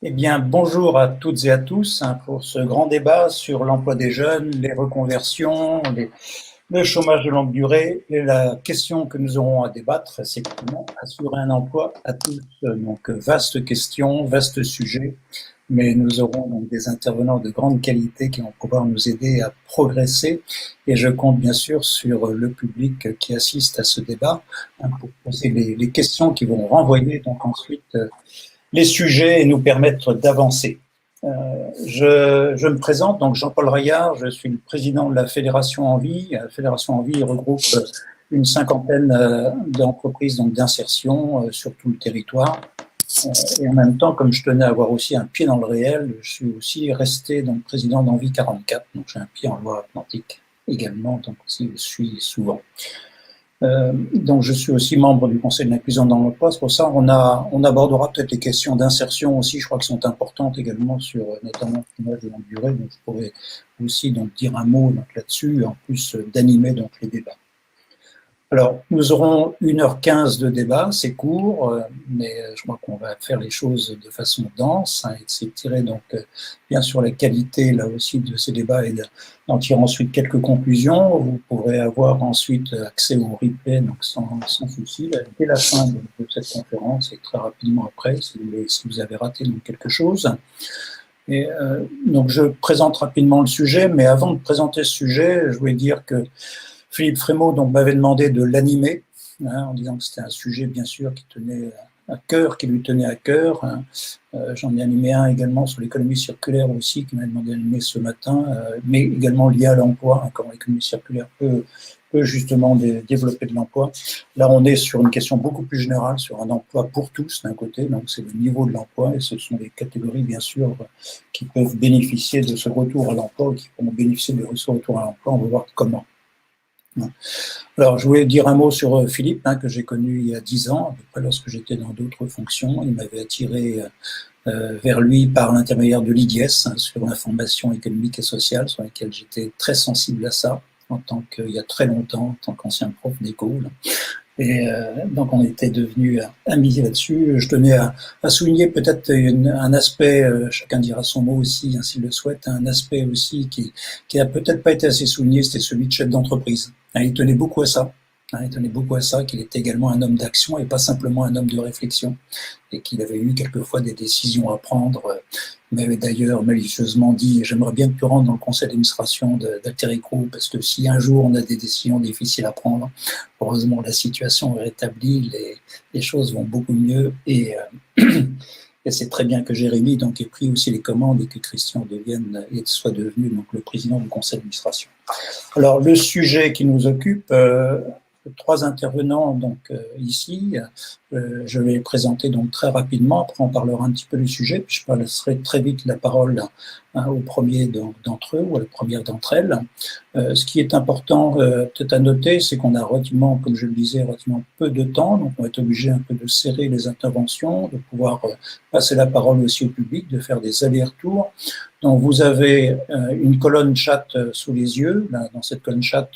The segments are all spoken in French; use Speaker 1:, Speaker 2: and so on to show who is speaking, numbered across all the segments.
Speaker 1: Eh bien, bonjour à toutes et à tous pour ce grand débat sur l'emploi des jeunes, les reconversions, le chômage de longue durée. Et la question que nous aurons à débattre, c'est comment assurer un emploi à tous. Donc, vaste question, vaste sujet, mais nous aurons donc des intervenants de grande qualité qui vont pouvoir nous aider à progresser. Et je compte bien sûr sur le public qui assiste à ce débat pour poser les questions qui vont renvoyer donc ensuite les sujets et nous permettre d'avancer. Je me présente, donc Jean-Paul Raillard, je suis le président de la Fédération Envie. La Fédération Envie regroupe une cinquantaine d'entreprises d'insertion sur tout le territoire. Et en même temps, comme je tenais à avoir aussi un pied dans le réel, je suis aussi resté donc président d'Envie 44, donc j'ai un pied en Loire-Atlantique également, donc aussi je suis souvent. Donc je suis aussi membre du conseil de l'inclusion dans l'emploi. C'est pour ça on abordera peut-être les questions d'insertion aussi, je crois que sont importantes également sur notamment le chômage de longue durée. Donc je pourrais aussi donc dire un mot donc là-dessus, en plus d'animer donc les débats. Alors, nous aurons 1h15 de débat, c'est court, mais je crois qu'on va faire les choses de façon dense, et de tirer donc bien sûr la qualité là aussi de ces débats et d'en tirer ensuite quelques conclusions. Vous pourrez avoir ensuite accès au replay donc sans souci dès la fin de cette conférence et très rapidement après si vous avez raté donc quelque chose. Et donc je présente rapidement le sujet, mais avant de présenter ce sujet, je voulais dire que Philippe Frémaux m'avait demandé de l'animer, en disant que c'était un sujet, bien sûr, qui lui tenait à cœur. J'en ai animé un également sur l'économie circulaire aussi, qui m'a demandé d'animer ce matin, mais également lié à l'emploi, comment l'économie circulaire peut justement développer de l'emploi. Là, on est sur une question beaucoup plus générale, sur un emploi pour tous, d'un côté, donc c'est le niveau de l'emploi, et ce sont des catégories, bien sûr, qui peuvent bénéficier de ce retour à l'emploi, ou qui pourront bénéficier de ce retour à l'emploi. On va voir comment. Alors, je voulais dire un mot sur Philippe, que j'ai connu il y a 10 ans, à peu près lorsque j'étais dans d'autres fonctions. Il m'avait attiré vers lui par l'intermédiaire de l'IDIES, sur l'information économique et sociale, sur laquelle j'étais très sensible à ça, il y a très longtemps, en tant qu'ancien prof d'école. Et donc, on était devenus amis là-dessus. Je tenais à souligner peut-être un aspect, chacun dira son mot aussi, s'il le souhaite, un aspect aussi qui a peut-être pas été assez souligné, c'était celui de chef d'entreprise. Il tenait beaucoup à ça. Il tenait beaucoup à ça, qu'il était également un homme d'action et pas simplement un homme de réflexion, et qu'il avait eu quelquefois des décisions à prendre. Il m'avait d'ailleurs malicieusement dit « J'aimerais bien que tu rentres dans le conseil d'administration d'Alterico, parce que si un jour on a des décisions difficiles à prendre, heureusement la situation est rétablie, les choses vont beaucoup mieux. » Et c'est très bien que Jérémy ait pris aussi les commandes et que Christian devienne et soit devenu donc le président du conseil d'administration. Alors le sujet qui nous occupe, 3 intervenants ici. Je vais présenter donc très rapidement, après on parlera un petit peu du sujet, puis je passerai très vite la parole au premier d'entre eux ou à la première d'entre elles. Ce qui est important peut-être à noter, c'est qu'on a relativement, comme je le disais, relativement peu de temps, donc on va être obligé un peu de serrer les interventions, de pouvoir passer la parole aussi au public, de faire des allers-retours. Donc vous avez une colonne chat sous les yeux. Là, dans cette colonne chat,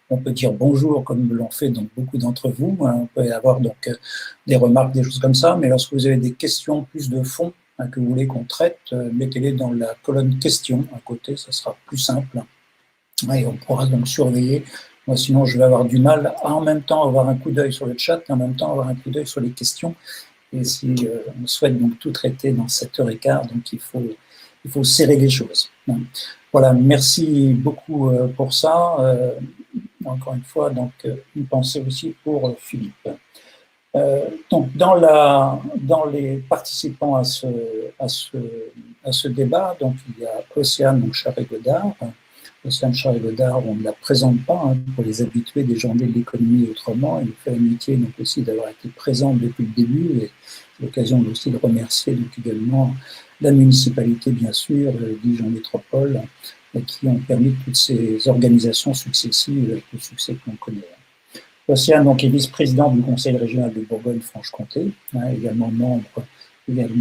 Speaker 1: on peut dire bonjour comme l'ont fait donc beaucoup d'entre vous. On peut avoir donc des remarques, des choses comme ça. Mais lorsque vous avez des questions plus de fond que vous voulez qu'on traite, mettez-les dans la colonne questions à côté, ça sera plus simple. Et on pourra donc surveiller. Moi, sinon, je vais avoir du mal à en même temps avoir un coup d'œil sur le chat et en même temps avoir un coup d'œil sur les questions. Et si on souhaite donc tout traiter dans 7h15, donc il faut serrer les choses. Voilà, merci beaucoup pour ça. Encore une fois, donc une pensée aussi pour Philippe. Donc dans les participants à ce débat, donc il y a Océane Charret-Godard. Océane Charret-Godard, on ne la présente pas pour les habitués des journées de l'économie autrement. Elle nous fait l'amitié donc aussi d'avoir été présente depuis le début et l'occasion aussi de remercier donc également la municipalité, bien sûr, Dijon Métropole, qui ont permis toutes ces organisations successives avec le succès que l'on connaît. Océane est vice-présidente du Conseil régional de Bourgogne-Franche-Comté, également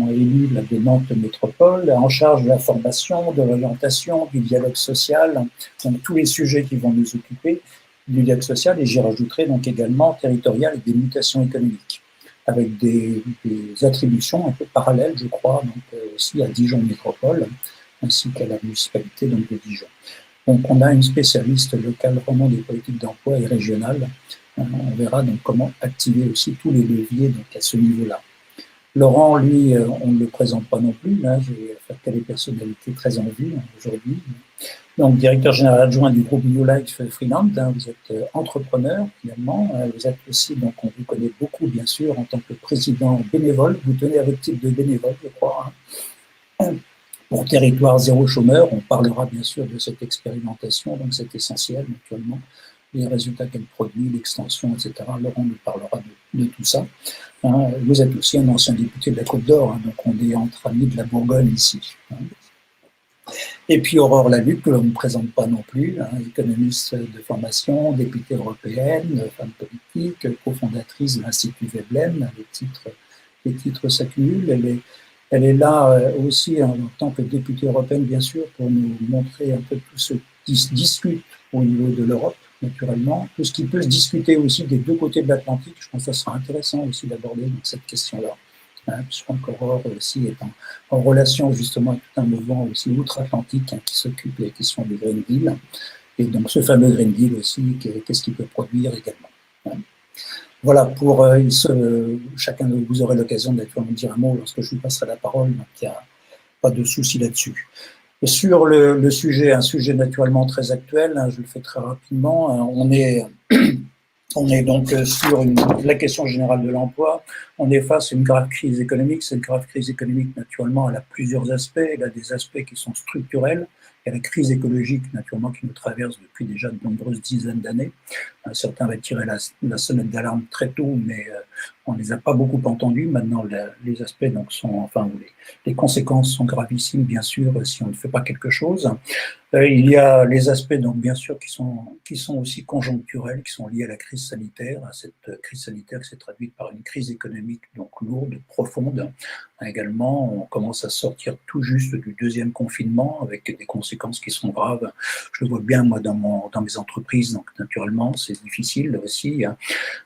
Speaker 1: élu de Nantes Métropole, en charge de la formation, de l'orientation, du dialogue social, donc tous les sujets qui vont nous occuper, du dialogue social, et j'y rajouterai donc également territorial et des mutations économiques, avec des attributions un peu parallèles, je crois, donc, aussi à Dijon Métropole, ainsi qu'à la municipalité donc, de Dijon. Donc on a une spécialiste locale vraiment des politiques d'emploi et régionales. On verra donc comment activer aussi tous les leviers donc, à ce niveau-là. Laurent, lui, on ne le présente pas non plus. Là, je vais faire qu'elle est personnalité très en vue aujourd'hui. Donc, directeur général adjoint du groupe New Life Freeland. Vous êtes entrepreneur, finalement. Vous êtes aussi, donc, on vous connaît beaucoup, bien sûr, en tant que président bénévole. Vous tenez avec titre de bénévole, je crois. Pour Territoire Zéro Chômeur, on parlera bien sûr de cette expérimentation, donc c'est essentiel, naturellement. Les résultats qu'elle produit, l'extension, etc. Laurent nous parlera de tout ça. Vous êtes aussi un ancien député de la Côte d'Or, donc on est entre amis de la Bourgogne ici. Et puis Aurore Laluc, que l'on ne présente pas non plus, économiste de formation, députée européenne, femme politique, cofondatrice de l'Institut Veblen. Les titres s'accumulent. Elle est là aussi en tant que députée européenne, bien sûr, pour nous montrer un peu tout ce qui se discute au niveau de l'Europe, naturellement, tout ce qui peut se discuter aussi des deux côtés de l'Atlantique. Je pense que ça sera intéressant aussi d'aborder cette question-là. Puisqu'Aurore aussi est en relation justement avec tout un mouvement aussi outre-Atlantique qui s'occupe des questions du Green Deal. Et donc ce fameux Green Deal aussi, qu'est-ce qu'il peut produire également. Voilà, pour chacun de vous aurez l'occasion de dire un mot lorsque je vous passerai la parole, donc il n'y a pas de souci là-dessus. Sur le sujet, un sujet naturellement très actuel, je le fais très rapidement, on est donc sur la question générale de l'emploi. On est face à une grave crise économique. Cette grave crise économique, naturellement, elle a plusieurs aspects. Elle a des aspects qui sont structurels. Il y a la crise écologique, naturellement, qui nous traverse depuis déjà de nombreuses dizaines d'années. Certains avaient tiré la sonnette d'alarme très tôt, mais on ne les a pas beaucoup entendus. Maintenant, les aspects donc, les conséquences sont gravissimes, bien sûr, si on ne fait pas quelque chose. Il y a les aspects, donc, bien sûr, qui sont aussi conjoncturels, qui sont liés à la crise sanitaire, à cette crise sanitaire qui s'est traduite par une crise économique donc lourde, profonde. Également, on commence à sortir tout juste du deuxième confinement avec des conséquences qui sont graves. Je le vois bien, moi, dans mes entreprises, donc naturellement, c'est difficile aussi.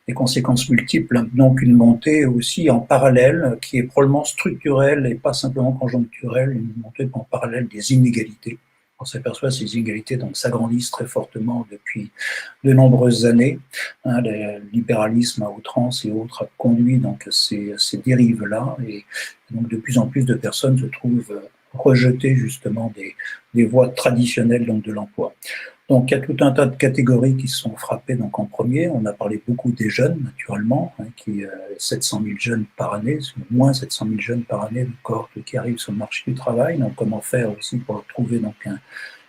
Speaker 1: Des conséquences multiples, donc une montée aussi en parallèle qui est probablement structurelle et pas simplement conjoncturelle, une montée en parallèle des inégalités. On s'aperçoit que ces inégalités s'agrandissent très fortement depuis de nombreuses années. Le libéralisme à outrance et autres a conduit donc ces dérives-là, et donc de plus en plus de personnes se trouvent rejetées justement des voies traditionnelles donc de l'emploi. Donc, il y a tout un tas de catégories qui sont frappées donc, en premier. On a parlé beaucoup des jeunes, naturellement, 700 000 jeunes par année, moins 700 000 jeunes par année de cohorte qui arrivent sur le marché du travail. Donc, comment faire aussi pour trouver donc,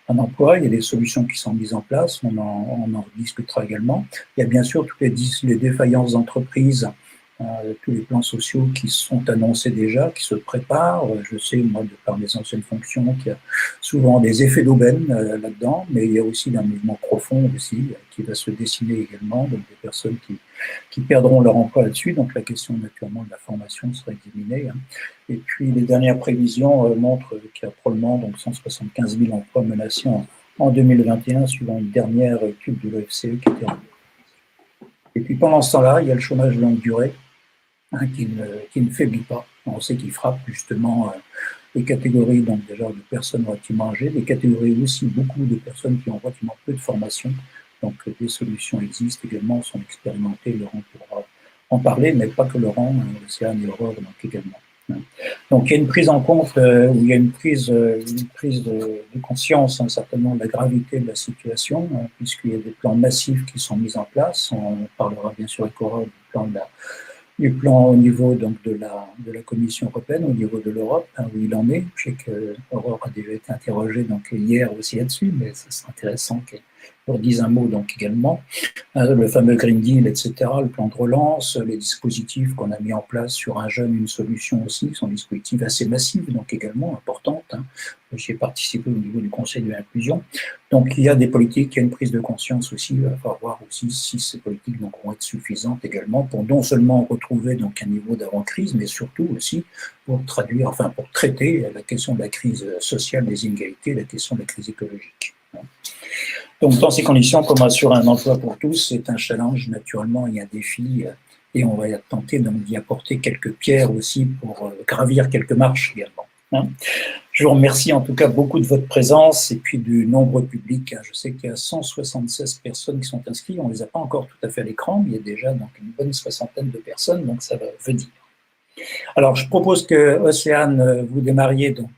Speaker 1: un emploi. Il y a des solutions qui sont mises en place, on en discutera également. Il y a bien sûr toutes les défaillances d'entreprises, tous les plans sociaux qui sont annoncés déjà, qui se préparent. Je sais, moi, de par mes anciennes fonctions, qu'il y a souvent des effets d'aubaine là-dedans, mais il y a aussi un mouvement profond aussi qui va se dessiner également, donc des personnes qui perdront leur emploi là-dessus. Donc la question naturellement de la formation sera examinée. Et puis les dernières prévisions montrent qu'il y a probablement donc 175 000 emplois menacés en 2021, suivant une dernière étude de l'OFCE qui était en. Et puis pendant ce temps-là, il y a le chômage de longue durée, qui ne faiblit pas. On sait qu'il frappe justement les catégories donc déjà de personnes relativement âgées, des catégories aussi beaucoup de personnes qui ont relativement peu de formation. Donc des solutions existent également, sont expérimentées. Laurent pourra en parler, mais pas que Laurent, Océane et Aurore donc également. Donc il y a une prise en compte, il y a une prise de conscience certainement de la gravité de la situation, puisqu'il y a des plans massifs qui sont mis en place. On parlera bien sûr avec Aurore du plan au niveau donc, de la Commission européenne, au niveau de l'Europe, où il en est. Je sais qu'Aurore a déjà été interrogée donc, hier aussi là-dessus, mais ça serait intéressant qu'elle leur dise un mot donc, également. Le fameux Green Deal, etc., le plan de relance, les dispositifs qu'on a mis en place sur un jeune, une solution aussi, qui sont des dispositifs assez massifs, donc également importantes. J'ai participé au niveau du Conseil de l'inclusion. Donc il y a des politiques, il y a une prise de conscience aussi, il va falloir voir aussi si ces politiques donc, vont être suffisantes également pour non seulement retrouver donc, un niveau d'avant-crise, mais surtout aussi pour traiter la question de la crise sociale, des inégalités, la question de la crise écologique. Donc, dans ces conditions, comment assurer un emploi pour tous, c'est un challenge, naturellement, il y a un défi, et on va tenter d'y apporter quelques pierres aussi pour gravir quelques marches également. hein. Je vous remercie en tout cas beaucoup de votre présence et puis du nombre public. Je sais qu'il y a 176 personnes qui sont inscrites. On ne les a pas encore tout à fait à l'écran, mais il y a déjà donc une bonne soixantaine de personnes, donc ça va venir. Alors, je propose que, Océane, vous démarriez donc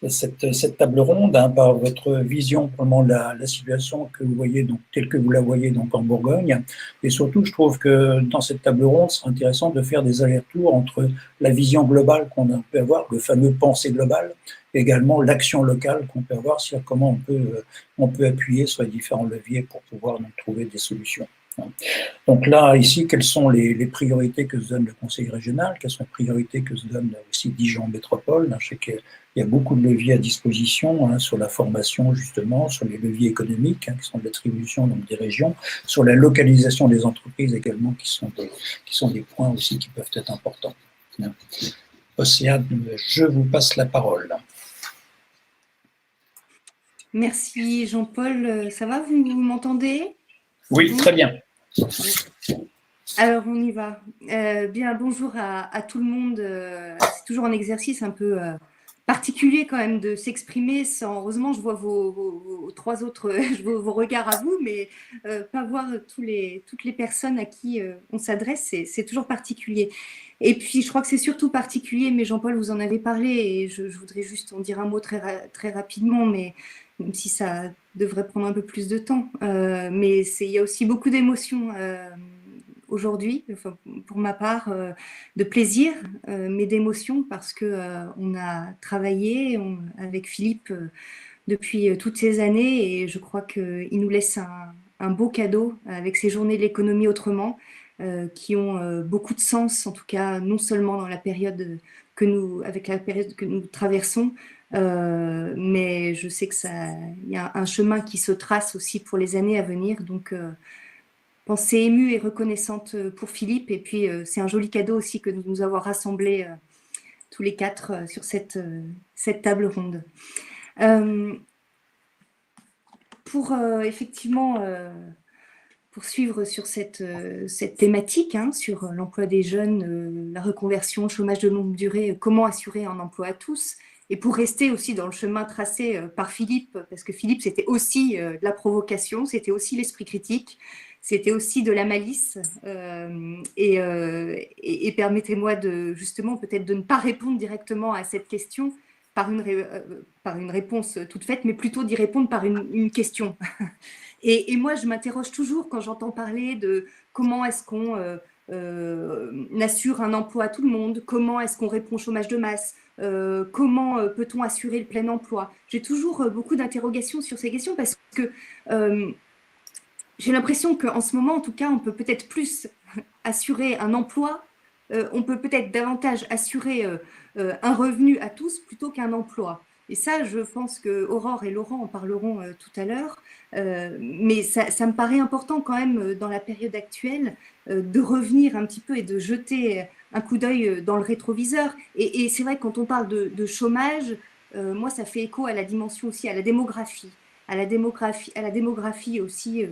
Speaker 1: cette table ronde, hein, par votre vision pour le moment de la situation que vous voyez, donc, telle que vous la voyez donc, en Bourgogne. Et surtout, je trouve que dans cette table ronde, c'est intéressant de faire des allers-retours entre la vision globale qu'on peut avoir, le fameux pensée globale, et également l'action locale qu'on peut avoir sur comment on peut appuyer sur les différents leviers pour pouvoir donc, trouver des solutions. Donc là, ici, quelles sont les priorités que se donne le Conseil régional? Quelles sont les priorités que se donne aussi Dijon Métropole? Je sais qu'il y a beaucoup de leviers à disposition, hein, sur la formation, justement, sur les leviers économiques, hein, qui sont l'attribution des régions, sur la localisation des entreprises également, qui sont des points aussi qui peuvent être importants. Océane, je vous passe la parole.
Speaker 2: Merci Jean-Paul. Ça va, vous m'entendez?
Speaker 1: Oui, très bien.
Speaker 2: Alors, on y va. Bien, bonjour à tout le monde. C'est toujours un exercice un peu particulier quand même de s'exprimer sans… Heureusement, je vois vos trois autres, vos regards à vous, mais pas voir toutes les personnes à qui on s'adresse, c'est toujours particulier. Et puis, je crois que c'est surtout particulier, mais Jean-Paul, vous en avez parlé, et je voudrais juste en dire un mot très rapidement, mais même si ça devrait prendre un peu plus de temps. Mais il y a aussi beaucoup d'émotions aujourd'hui, enfin, pour ma part, de plaisir, mais d'émotion, parce que on a travaillé avec Philippe depuis toutes ces années, et je crois qu'il nous laisse un beau cadeau avec ces journées de l'économie autrement, qui ont beaucoup de sens, en tout cas, non seulement dans la période avec la période que nous traversons, mais je sais que il y a un chemin qui se trace aussi pour les années à venir, donc pensée émue et reconnaissante pour Philippe. Et puis, c'est un joli cadeau aussi que de nous avoir rassemblés tous les quatre sur cette table ronde. Pour effectivement poursuivre sur cette thématique, hein, sur l'emploi des jeunes, la reconversion, le chômage de longue durée, comment assurer un emploi à tous. Et pour rester aussi dans le chemin tracé par Philippe, parce que Philippe, c'était aussi de la provocation, c'était aussi l'esprit critique, c'était aussi de la malice. Et permettez-moi justement peut-être de ne pas répondre directement à cette question par une réponse toute faite, mais plutôt d'y répondre par une question. Et moi, je m'interroge toujours quand j'entends parler de comment est-ce qu'on assure un emploi à tout le monde, comment est-ce qu'on répond au chômage de masse, comment peut-on assurer le plein emploi. J'ai toujours beaucoup d'interrogations sur ces questions parce que j'ai l'impression qu'en ce moment, en tout cas, on peut peut-être plus assurer un emploi, on peut peut-être davantage assurer un revenu à tous plutôt qu'un emploi. Et ça, je pense que Aurore et Laurent en parleront tout à l'heure, mais ça me paraît important quand même dans la période actuelle de revenir un petit peu et de jeter un coup d'œil dans le rétroviseur. Et c'est vrai que quand on parle de chômage, moi, ça fait écho à la dimension aussi, à la démographie aussi,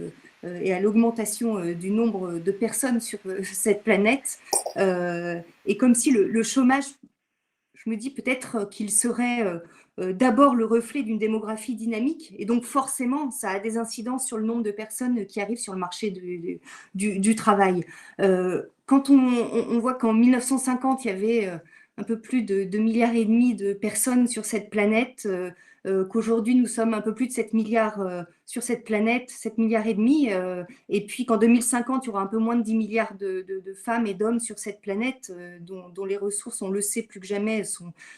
Speaker 2: et à l'augmentation du nombre de personnes sur cette planète. Et comme si le chômage, je me dis peut-être qu'il serait d'abord le reflet d'une démographie dynamique, et donc forcément, ça a des incidences sur le nombre de personnes qui arrivent sur le marché du travail. Quand on voit qu'en 1950, il y avait un peu plus de 2,5 milliards de personnes sur cette planète, qu'aujourd'hui nous sommes un peu plus de 7 milliards sur cette planète, 7 milliards et demi, et puis qu'en 2050, il y aura un peu moins de 10 milliards de femmes et d'hommes sur cette planète, dont les ressources, on le sait plus que jamais,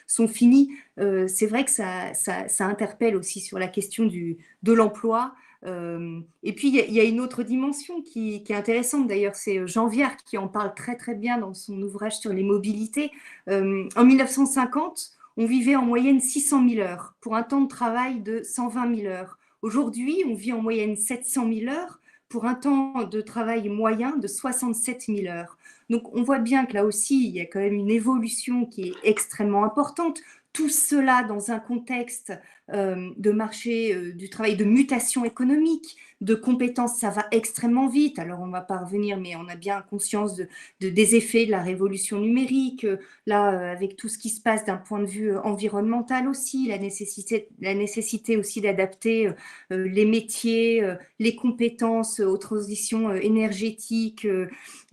Speaker 2: sont finies. C'est vrai que ça interpelle aussi sur la question de l'emploi. Et puis, il y a une autre dimension qui est intéressante d'ailleurs, c'est Jean Viard qui en parle très très bien dans son ouvrage sur les mobilités. En 1950, on vivait en moyenne 600 000 heures pour un temps de travail de 120 000 heures. Aujourd'hui, on vit en moyenne 700 000 heures pour un temps de travail moyen de 67 000 heures. Donc, on voit bien que là aussi, il y a quand même une évolution qui est extrêmement importante. Tout cela dans un contexte de marché du travail, de mutation économique, de compétences, ça va extrêmement vite. Alors, on ne va pas revenir, mais on a bien conscience des effets de la révolution numérique, là, avec tout ce qui se passe d'un point de vue environnemental aussi, la nécessité aussi d'adapter les métiers, les compétences aux transitions énergétiques,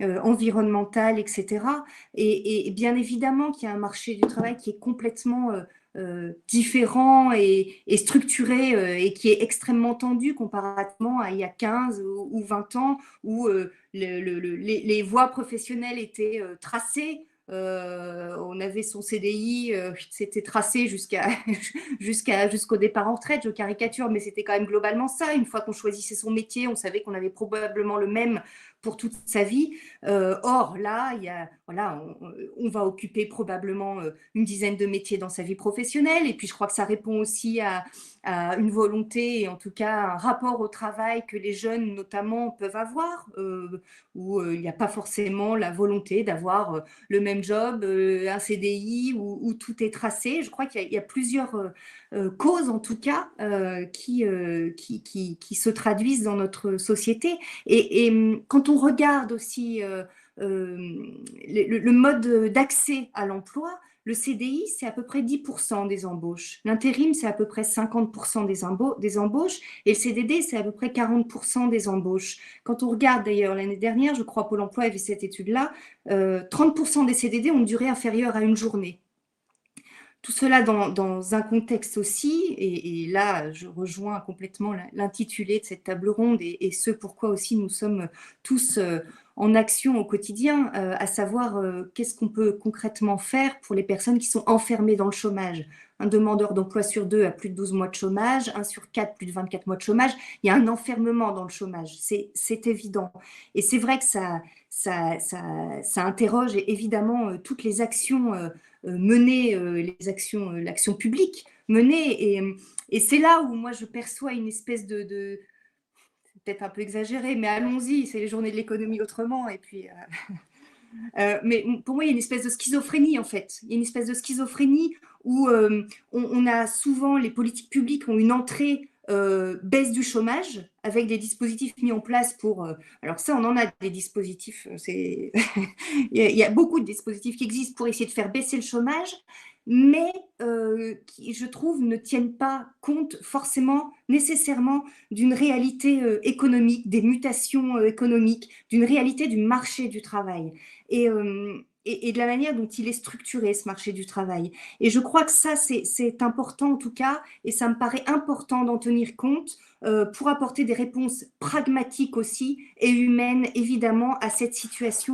Speaker 2: environnementales, etc. Et bien évidemment qu'il y a un marché du travail qui est complètement différent et structuré et qui est extrêmement tendu comparativement à il y a 15 ou 20 ans où les voies professionnelles étaient tracées. On avait son CDI, c'était tracé jusqu'au départ en retraite, je caricature, mais c'était quand même globalement ça. Une fois qu'on choisissait son métier, on savait qu'on avait probablement le même pour toute sa vie. Or, là, voilà, on va occuper probablement une dizaine de métiers dans sa vie professionnelle. Et puis, je crois que ça répond aussi à une volonté, et en tout cas un rapport au travail que les jeunes notamment peuvent avoir, où il n'y a pas forcément la volonté d'avoir le même job, un CDI, où tout est tracé. Je crois qu'il y a plusieurs causes, en tout cas, qui se traduisent dans notre société. Et quand on regarde aussi le mode d'accès à l'emploi, le CDI, c'est à peu près 10% des embauches. L'intérim, c'est à peu près 50% des embauches. Et le CDD, c'est à peu près 40% des embauches. Quand on regarde d'ailleurs l'année dernière, je crois Pôle emploi avait cette étude-là, 30% des CDD ont une durée inférieure à une journée. Tout cela dans un contexte aussi, et là je rejoins complètement l'intitulé de cette table ronde et ce pourquoi aussi nous sommes tous en action au quotidien, à savoir qu'est-ce qu'on peut concrètement faire pour les personnes qui sont enfermées dans le chômage. Un demandeur d'emploi sur 2 a plus de 12 mois de chômage, 1 sur 4 plus de 24 mois de chômage. Il y a un enfermement dans le chômage, c'est évident. Et c'est vrai que ça interroge évidemment toutes les actions menées, l'action publique menée. Et c'est là où moi je perçois une espèce c'est peut-être un peu exagéré, mais allons-y, c'est les journées de l'économie autrement. Et puis, mais pour moi, il y a une espèce de schizophrénie en fait. Il y a une espèce de schizophrénie où on a souvent, les politiques publiques ont une entrée baisse du chômage avec des dispositifs mis en place pour... alors ça, on en a des dispositifs, il y a beaucoup de dispositifs qui existent pour essayer de faire baisser le chômage, mais qui, je trouve, ne tiennent pas compte forcément, nécessairement, d'une réalité économique, des mutations économiques, d'une réalité du marché du travail. Et de la manière dont il est structuré, ce marché du travail. Et je crois que ça, c'est important en tout cas, et ça me paraît important d'en tenir compte pour apporter des réponses pragmatiques aussi et humaines, évidemment, à cette situation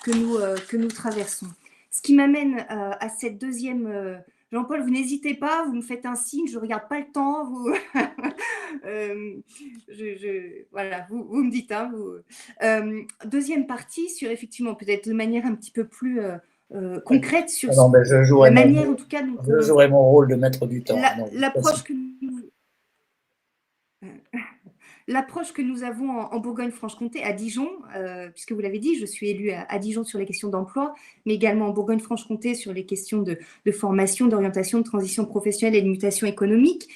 Speaker 2: que nous traversons. Ce qui m'amène à cette deuxième... Jean-Paul, vous n'hésitez pas, vous me faites un signe, je ne regarde pas le temps, vous, voilà, vous me dites. Hein, deuxième partie sur effectivement peut-être de manière un petit peu plus concrète sur
Speaker 1: non, ben
Speaker 2: la manière en tout cas dont
Speaker 1: je jouerai mon rôle de maître du temps.
Speaker 2: L'approche que nous avons en Bourgogne-Franche-Comté, à Dijon, puisque vous l'avez dit, je suis élue à Dijon sur les questions d'emploi, mais également en Bourgogne-Franche-Comté sur les questions de formation, d'orientation, de transition professionnelle et de mutation économique.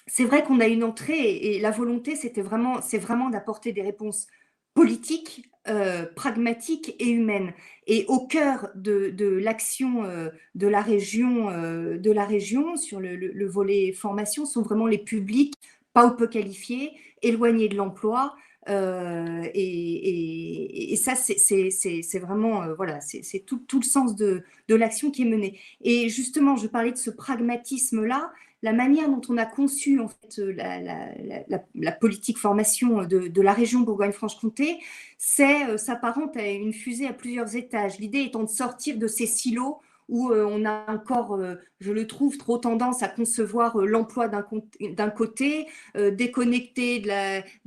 Speaker 2: C'est vrai qu'on a une entrée et la volonté, c'est vraiment d'apporter des réponses politiques, pragmatiques et humaines. Et au cœur de l'action de la région sur le volet formation sont vraiment les publics pas ou peu qualifiés, éloignés de l'emploi. Et ça, c'est vraiment, voilà, c'est tout le sens de l'action qui est menée. Et justement, je parlais de ce pragmatisme-là, la manière dont on a conçu en fait, la politique formation de la région Bourgogne-Franche-Comté, s'apparente à une fusée à plusieurs étages. L'idée étant de sortir de ces silos où on a encore, je le trouve, trop tendance à concevoir l'emploi d'un côté, déconnecté de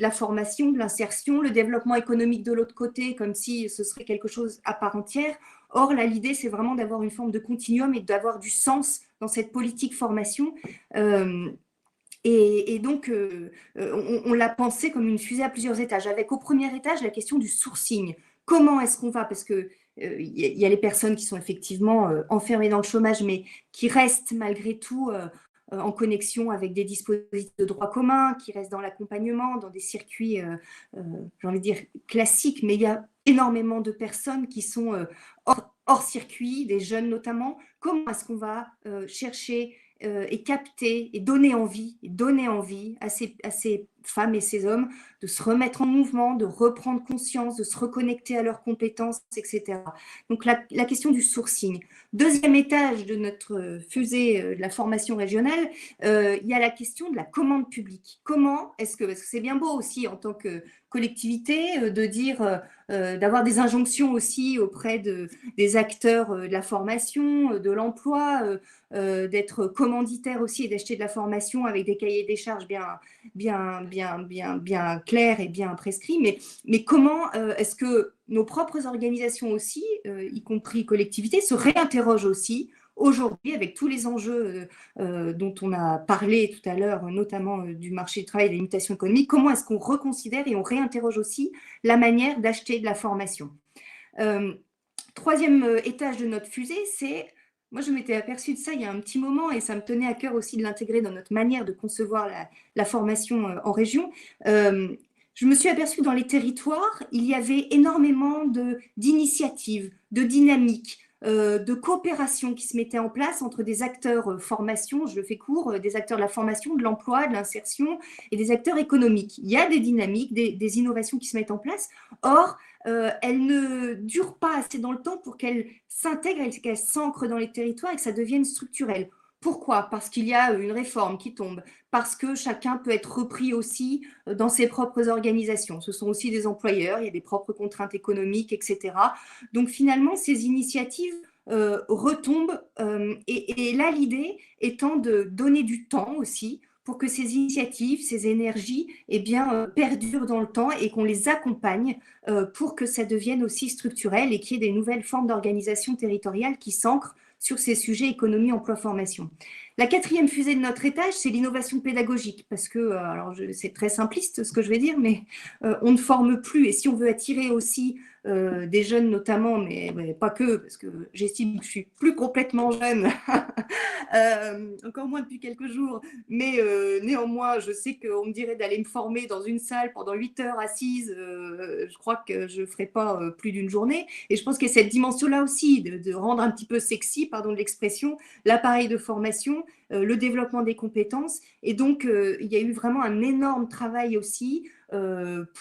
Speaker 2: la formation, de l'insertion, le développement économique de l'autre côté, comme si ce serait quelque chose à part entière. Or, là, l'idée, c'est vraiment d'avoir une forme de continuum et d'avoir du sens dans cette politique formation. Et donc, on l'a pensé comme une fusée à plusieurs étages, avec au premier étage la question du sourcing. Comment est-ce qu'on va? Parce que y a les personnes qui sont effectivement enfermées dans le chômage, mais qui restent malgré tout en connexion avec des dispositifs de droit commun, qui restent dans l'accompagnement, dans des circuits, j'ai envie de dire, classiques, mais il y a énormément de personnes qui sont hors circuit, des jeunes notamment. Comment est-ce qu'on va chercher et capter et donner envie à ces femmes et ces hommes de se remettre en mouvement, de reprendre conscience, de se reconnecter à leurs compétences, etc. Donc la question du sourcing. Deuxième étage de notre fusée de la formation régionale, il y a la question de la commande publique. Comment est-ce que, parce que c'est bien beau aussi en tant que collectivité de dire, d'avoir des injonctions aussi auprès des acteurs de la formation, de l'emploi, d'être commanditaire aussi et d'acheter de la formation avec des cahiers des charges bien clairs et bien prescrits. Mais comment est-ce que nos propres organisations aussi, y compris collectivités, se réinterrogent aussi aujourd'hui avec tous les enjeux dont on a parlé tout à l'heure, notamment du marché du travail et des limitations économiques, comment est-ce qu'on reconsidère et on réinterroge aussi la manière d'acheter de la formation. Troisième étage de notre fusée, c'est, moi je m'étais aperçue de ça il y a un petit moment et ça me tenait à cœur aussi de l'intégrer dans notre manière de concevoir la formation en région. Je me suis aperçue que dans les territoires, il y avait énormément d'initiatives, de dynamiques, de coopération qui se mettaient en place entre des acteurs formation, je le fais court, des acteurs de la formation, de l'emploi, de l'insertion et des acteurs économiques. Il y a des dynamiques, des innovations qui se mettent en place. Or, elles ne durent pas assez dans le temps pour qu'elles s'intègrent et qu'elles s'ancrent dans les territoires et que ça devienne structurel. Pourquoi? Parce qu'il y a une réforme qui tombe, parce que chacun peut être repris aussi dans ses propres organisations. Ce sont aussi des employeurs, il y a des propres contraintes économiques, etc. Donc finalement, ces initiatives retombent et là, l'idée étant de donner du temps aussi pour que ces initiatives, ces énergies, eh bien, perdurent dans le temps et qu'on les accompagne pour que ça devienne aussi structurel et qu'il y ait des nouvelles formes d'organisation territoriale qui s'ancrent sur ces sujets économie, emploi, formation. La quatrième fusée de notre étage, c'est l'innovation pédagogique, parce que, alors c'est très simpliste ce que je vais dire, mais on ne forme plus, et si on veut attirer aussi des jeunes notamment, mais pas que, parce que j'estime que je suis plus complètement jeune, encore moins depuis quelques jours, mais néanmoins, je sais qu'on me dirait d'aller me former dans une salle pendant 8 heures assise, je crois que je ne ferai pas plus d'une journée, et je pense qu'il y a cette dimension-là aussi, de rendre un petit peu sexy, pardon de l'expression, l'appareil de formation, le développement des compétences, et donc il y a eu vraiment un énorme travail aussi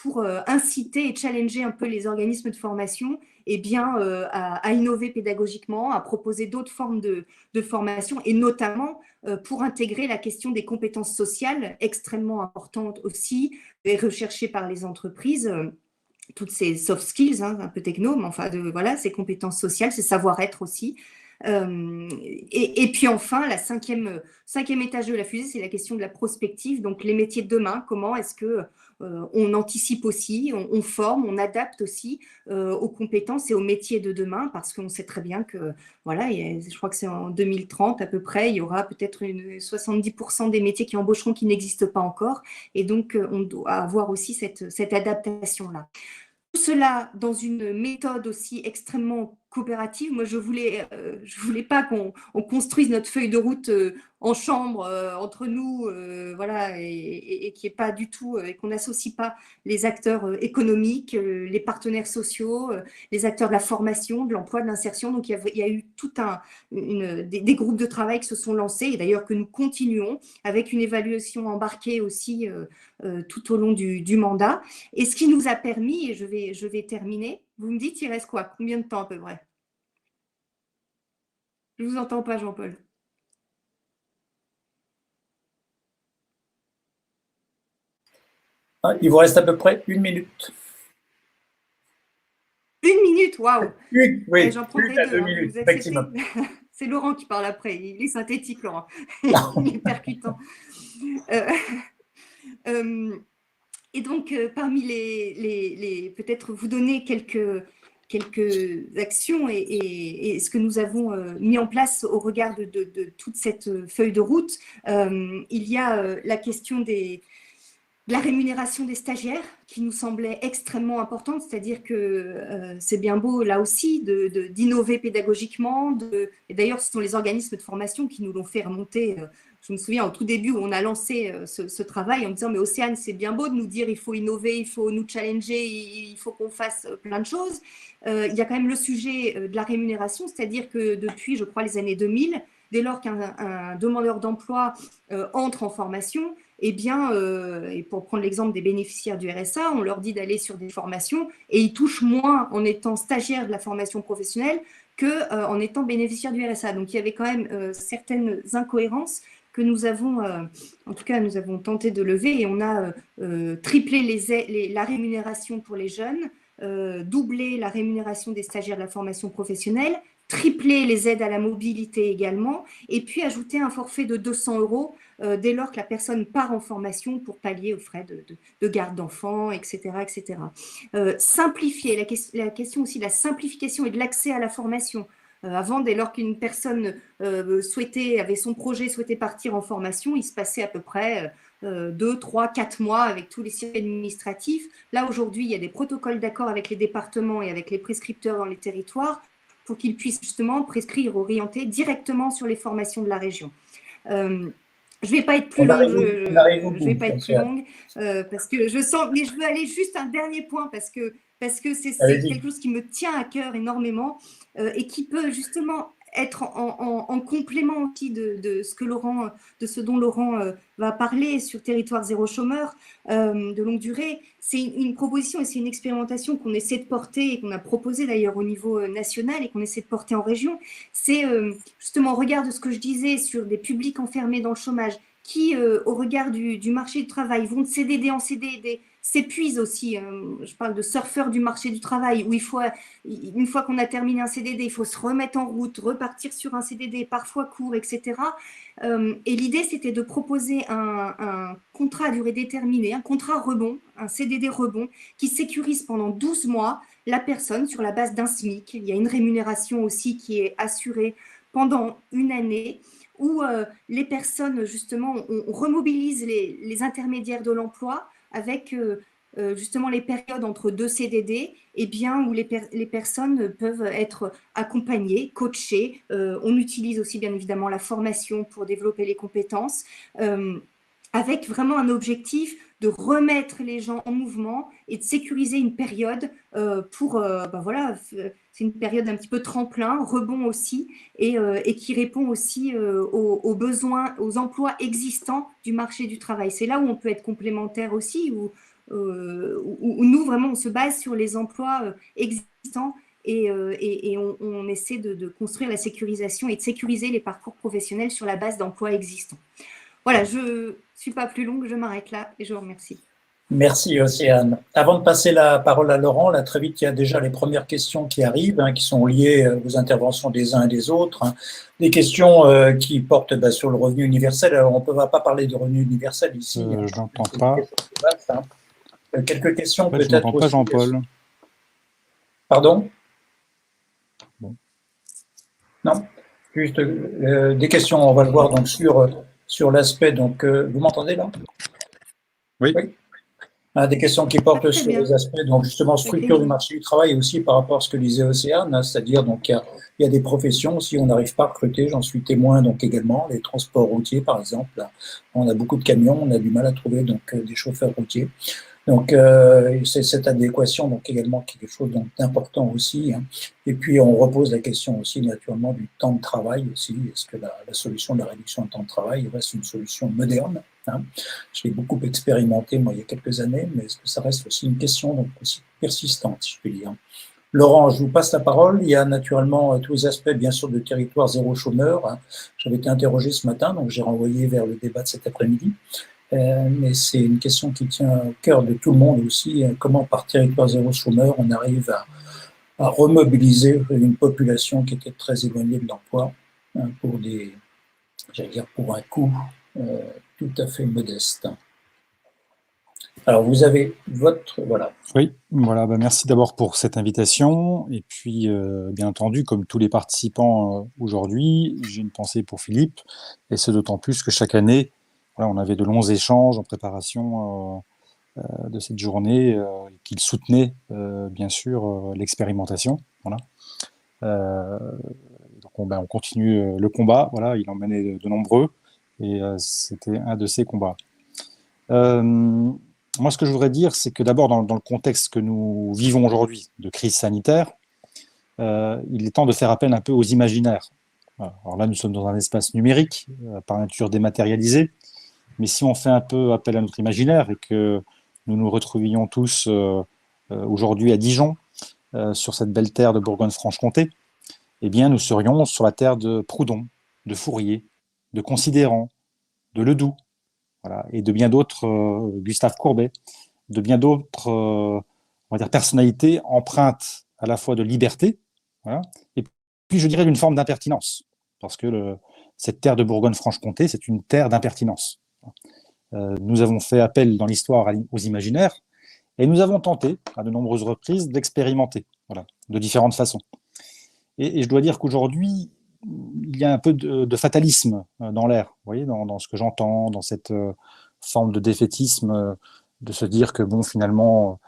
Speaker 2: pour inciter et challenger un peu les organismes de formation eh bien, à innover pédagogiquement, à proposer d'autres formes de formation et notamment pour intégrer la question des compétences sociales, extrêmement importante aussi, et recherchée par les entreprises. Toutes ces soft skills, hein, un peu techno, mais enfin, voilà, ces compétences sociales, ces savoir-être aussi. Et puis enfin, la cinquième étage de la fusée, c'est la question de la prospective, donc les métiers de demain, comment est-ce que on anticipe aussi, on forme, on adapte aussi aux compétences et aux métiers de demain, parce qu'on sait très bien que, voilà, je crois que c'est en 2030 à peu près, il y aura peut-être 70% des métiers qui embaucheront qui n'existent pas encore, et donc on doit avoir aussi cette adaptation-là. Tout cela dans une méthode aussi extrêmement coopérative. Moi, je voulais pas qu'on construise notre feuille de route en chambre entre nous, voilà, et qu'il n'y ait pas du tout, et qu'on n'associe pas les acteurs économiques, les partenaires sociaux, les acteurs de la formation, de l'emploi, de l'insertion. Donc, il y a eu tout des groupes de travail qui se sont lancés, et d'ailleurs que nous continuons avec une évaluation embarquée aussi tout au long du mandat. Et ce qui nous a permis, et je vais terminer, vous me dites, il reste quoi? Combien de temps à peu près? Je ne vous entends pas, Jean-Paul.
Speaker 1: Il vous reste à peu près 1 minute.
Speaker 2: 1 minute, waouh!
Speaker 1: Oui,
Speaker 2: j'en prendrai
Speaker 1: 2
Speaker 2: deux,
Speaker 1: minutes,
Speaker 2: vous
Speaker 1: maximum.
Speaker 2: C'est Laurent qui parle après, il est synthétique, Laurent. Il est percutant. Et donc, parmi peut-être vous donner quelques actions et ce que nous avons mis en place au regard de toute cette feuille de route, il y a la question de la rémunération des stagiaires qui nous semblait extrêmement importante, c'est-à-dire que c'est bien beau là aussi d'innover pédagogiquement, et d'ailleurs ce sont les organismes de formation qui nous l'ont fait remonter, je me souviens au tout début où on a lancé ce travail en me disant mais Océane, c'est bien beau de nous dire il faut innover, il faut nous challenger, il faut qu'on fasse plein de choses. Il y a quand même le sujet de la rémunération, c'est-à-dire que depuis, je crois, les années 2000, dès lors qu'un demandeur d'emploi entre en formation, eh bien, et pour prendre l'exemple des bénéficiaires du RSA, on leur dit d'aller sur des formations et ils touchent moins en étant stagiaires de la formation professionnelle qu'en étant bénéficiaires du RSA. Donc, il y avait quand même certaines incohérences que nous avons, en tout cas, nous avons tenté de lever et on a triplé la rémunération pour les jeunes, doublé la rémunération des stagiaires de la formation professionnelle, tripler les aides à la mobilité également, et puis ajouter un forfait de 200 € dès lors que la personne part en formation pour pallier aux frais de garde d'enfants, etc. etc. Simplifier, la question aussi de la simplification et de l'accès à la formation. Avant, dès lors qu'une personne avait son projet, souhaitait partir en formation, il se passait à peu près 2, 3, 4 mois avec tous les circuits administratifs. Là, aujourd'hui, il y a des protocoles d'accord avec les départements et avec les prescripteurs dans les territoires pour qu'ils puissent justement prescrire, orienter directement sur les formations de la région. Je ne vais pas être plus longue, je vais pas être plus longue parce que je sens, mais je veux aller juste un dernier point parce que c'est quelque chose qui me tient à cœur énormément et qui peut justement être en complément aussi de ce dont Laurent va parler sur Territoire Zéro Chômeur de longue durée. C'est une proposition et c'est une expérimentation qu'on essaie de porter et qu'on a proposé d'ailleurs au niveau national et qu'on essaie de porter en région. C'est justement, au regard de ce que je disais sur des publics enfermés dans le chômage qui, au regard du marché du travail, vont de CDD en CDD, s'épuisent aussi. Je parle de surfeurs du marché du travail, où une fois qu'on a terminé un CDD, il faut se remettre en route, repartir sur un CDD, parfois court, etc. Et l'idée, c'était de proposer un contrat à durée déterminée, un contrat rebond, un CDD rebond, qui sécurise pendant 12 mois la personne sur la base d'un SMIC. Il y a une rémunération aussi qui est assurée pendant une année où les personnes, justement, on remobilise les intermédiaires de l'emploi avec justement les périodes entre deux CDD, et bien, où les personnes peuvent être accompagnées, coachées. On utilise aussi bien évidemment la formation pour développer les compétences, avec vraiment un objectif de remettre les gens en mouvement et de sécuriser une période voilà, c'est une période un petit peu tremplin, rebond aussi, et qui répond aussi aux besoins, aux emplois existants du marché du travail. C'est là où on peut être complémentaire aussi, où nous, vraiment, on se base sur les emplois existants et on essaie de construire la sécurisation et de sécuriser les parcours professionnels sur la base d'emplois existants. Voilà, je ne suis pas plus longue, je m'arrête là et je vous remercie.
Speaker 1: Merci Océane. Avant de passer la parole à Laurent, là très vite, il y a déjà les premières questions qui arrivent, qui sont liées aux interventions des uns et des autres. Des questions qui portent sur le revenu universel. Alors, on ne va pas parler de revenu universel ici.
Speaker 3: Je n'entends pas.
Speaker 1: Quelques questions
Speaker 3: peut-être. Je n'entends pas Jean-Paul.
Speaker 1: Pardon?
Speaker 3: Bon.
Speaker 1: Non, juste des questions, on va le voir donc sur l'aspect. Donc, vous m'entendez là?
Speaker 3: Oui.
Speaker 1: Des questions qui portent sur les aspects, donc justement, structure du marché du travail et aussi par rapport à ce que disait Océane, c'est-à-dire donc il y a des professions, si on n'arrive pas à recruter, j'en suis témoin donc également, les transports routiers par exemple, on a beaucoup de camions, on a du mal à trouver donc des chauffeurs routiers. Donc, c'est cette adéquation donc également qui est quelque chose d'important aussi. Et puis, on repose la question aussi naturellement du temps de travail aussi. Est-ce que la solution de la réduction du temps de travail reste une solution moderne? Je l'ai beaucoup expérimenté, moi, il y a quelques années, mais est-ce que ça reste aussi une question donc aussi persistante, si je puis dire? Laurent, je vous passe la parole. Il y a naturellement tous les aspects, bien sûr, de territoire zéro chômeur. J'avais été interrogé ce matin, donc j'ai renvoyé vers le débat de cet après-midi. Mais c'est une question qui tient au cœur de tout le monde aussi. Comment, par territoire zéro chômeur, on arrive à remobiliser une population qui était très éloignée de l'emploi pour un coût tout à fait modeste. Alors, vous avez votre... Voilà.
Speaker 3: Oui, voilà. Merci d'abord pour cette invitation. Et puis, bien entendu, comme tous les participants aujourd'hui, j'ai une pensée pour Philippe. Et c'est d'autant plus que chaque année, voilà, on avait de longs échanges en préparation de cette journée, qu'il soutenait, bien sûr, l'expérimentation. Voilà. Donc, on continue le combat. Voilà, il en menait de nombreux. Et c'était un de ces combats. Moi, ce que je voudrais dire, c'est que d'abord, dans le contexte que nous vivons aujourd'hui, de crise sanitaire, il est temps de faire appel un peu aux imaginaires. Voilà. Alors là, nous sommes dans un espace numérique, par nature dématérialisé, mais si on fait un peu appel à notre imaginaire et que nous nous retrouvions tous aujourd'hui à Dijon, sur cette belle terre de Bourgogne-Franche-Comté, eh bien, nous serions sur la terre de Proudhon, de Fourier, de Considérant, de Ledoux, voilà, et de bien d'autres, Gustave Courbet, de bien d'autres on va dire personnalités empreintes à la fois de liberté, voilà, et puis je dirais d'une forme d'impertinence, parce que cette terre de Bourgogne-Franche-Comté, c'est une terre d'impertinence. Nous avons fait appel dans l'histoire aux imaginaires, et nous avons tenté, à de nombreuses reprises, d'expérimenter, voilà, de différentes façons. Et je dois dire qu'aujourd'hui, il y a un peu de fatalisme dans l'air, vous voyez, dans ce que j'entends, dans cette forme de défaitisme, de se dire que, bon, finalement,